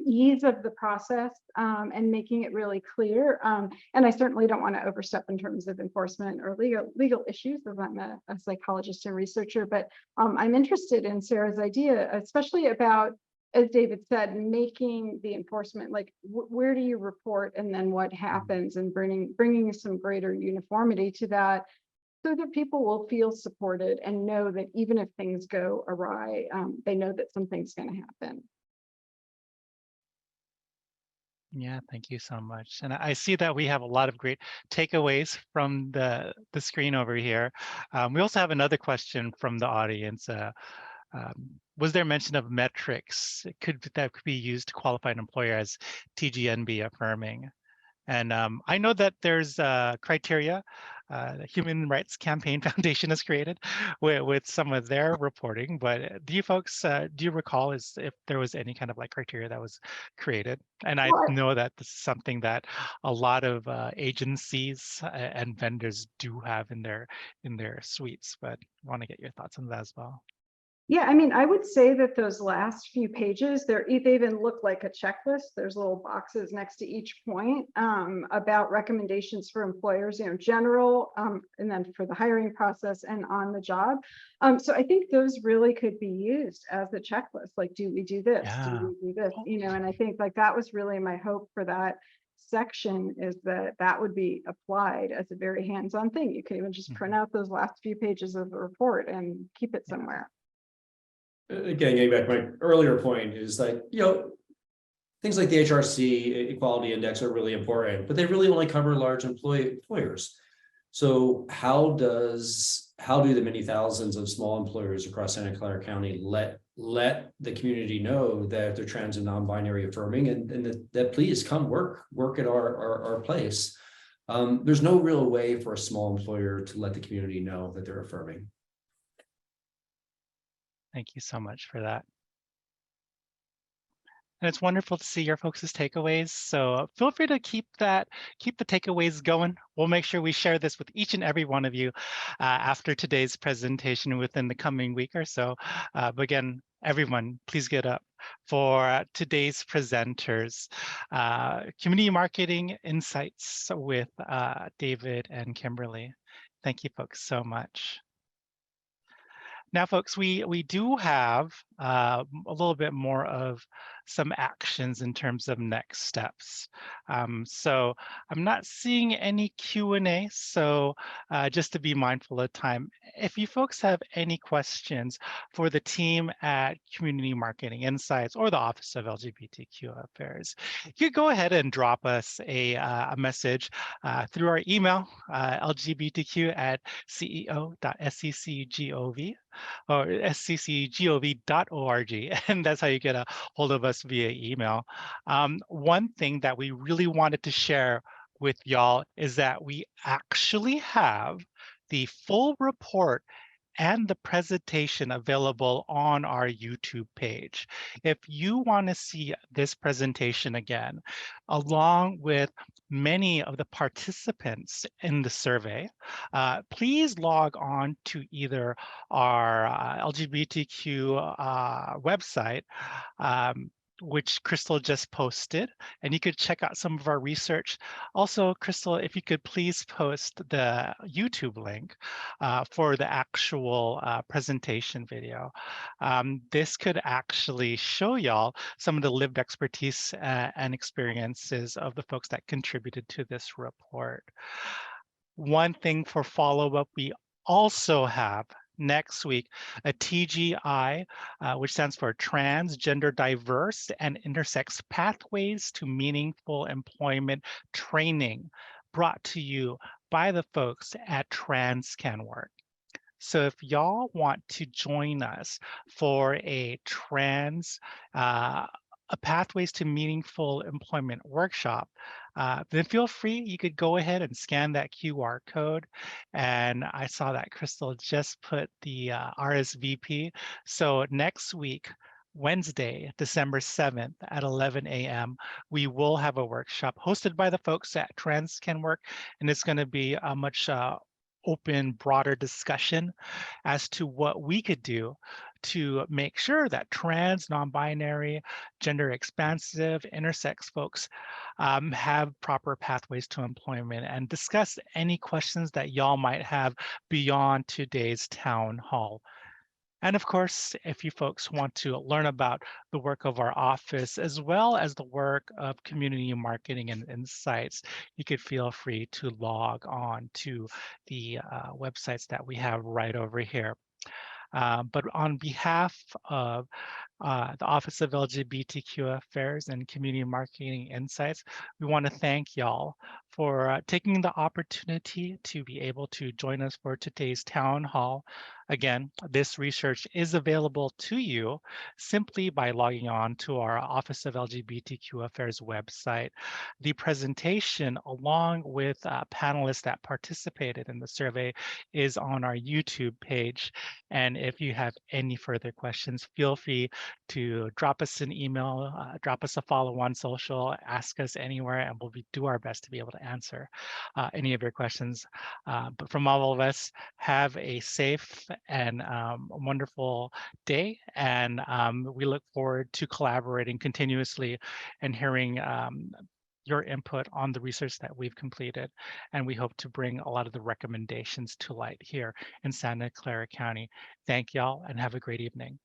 ease of the process and making it really clear. And I certainly don't want to overstep in terms of enforcement or legal issues, as I'm a psychologist and researcher. But I'm interested in Sarah's idea, especially about, as David said, making the enforcement, like where do you report and then what happens, and bringing some greater uniformity to that, so that people will feel supported and know that even if things go awry, they know that something's going to happen. Yeah, thank you so much. And I see that we have a lot of great takeaways from the screen over here. We also have another question from the audience. Was there mention of metrics that could be used to qualify an employer as TGNB affirming? And I know that there's criteria the Human Rights Campaign Foundation has created with some of their reporting, but do you folks, do you recall if there was any kind of like criteria that was created? And I know that this is something that a lot of agencies and vendors do have in their suites, but I want to get your thoughts on that as well. Yeah, I mean, I would say that those last few pages, they even look like a checklist. There's little boxes next to each point about recommendations for employers, general, and then for the hiring process and on the job. So I think those really could be used as a checklist. Like, do we do this? Yeah. Do we do this? And I think like that was really my hope for that section, is that would be applied as a very hands-on thing. You can even just print out those last few pages of the report and keep it somewhere. Again, getting back to my earlier point is like, things like the HRC Equality Index are really important, but they really only cover large employers. So how do the many thousands of small employers across Santa Clara County let the community know that they're trans and non-binary affirming, and that please come work at our place? There's no real way for a small employer to let the community know that they're affirming. Thank you so much for that. And it's wonderful to see your folks' takeaways. So feel free to keep the takeaways going. We'll make sure we share this with each and every one of you after today's presentation within the coming week or so. But again, everyone, please get up for today's presenters. Community Marketing Insights with David and Kimberly. Thank you folks so much. Now, folks, we do have a little bit more of some actions in terms of next steps. So I'm not seeing any Q&A, so just to be mindful of time, if you folks have any questions for the team at Community Marketing Insights or the Office of LGBTQ Affairs, you could go ahead and drop us a message through our email, lgbtq@ceo.sccgov. or sccgov.org, and that's how you get a hold of us via email. One thing that we really wanted to share with y'all is that we actually have the full report and the presentation available on our YouTube page. If you want to see this presentation again, along with many of the participants in the survey, please log on to either our LGBTQ website, which Crystal just posted, and you could check out some of our research. Also, Crystal, if you could please post the YouTube link for the actual presentation video. This could actually show y'all some of the lived expertise and experiences of the folks that contributed to this report. One thing for follow-up, we also have next week a TGI, which stands for Transgender Diverse and Intersex Pathways to Meaningful Employment Training, brought to you by the folks at TransCanWork. So if y'all want to join us for a Pathways to Meaningful Employment workshop, then feel free, you could go ahead and scan that QR code. And I saw that Crystal just put the RSVP. So next week, Wednesday, December 7th at 11 a.m., we will have a workshop hosted by the folks at TransCanWork, and it's going to be a much open, broader discussion as to what we could do to make sure that trans, non-binary, gender expansive, intersex folks have proper pathways to employment, and discuss any questions that y'all might have beyond today's town hall. And of course, if you folks want to learn about the work of our office, as well as the work of community marketing and insights, you could feel free to log on to the websites that we have right over here. But on behalf of the Office of LGBTQ Affairs and Community Marketing Insights, we want to thank y'all for taking the opportunity to be able to join us for today's town hall. Again, this research is available to you simply by logging on to our Office of LGBTQ Affairs website. The presentation, along with panelists that participated in the survey, is on our YouTube page. And if you have any further questions, feel free to drop us an email, drop us a follow on social, ask us anywhere, and we'll do our best to be able to answer any of your questions. But from all of us, have a safe and wonderful day. And we look forward to collaborating continuously and hearing your input on the research that we've completed. And we hope to bring a lot of the recommendations to light here in Santa Clara County. Thank y'all and have a great evening.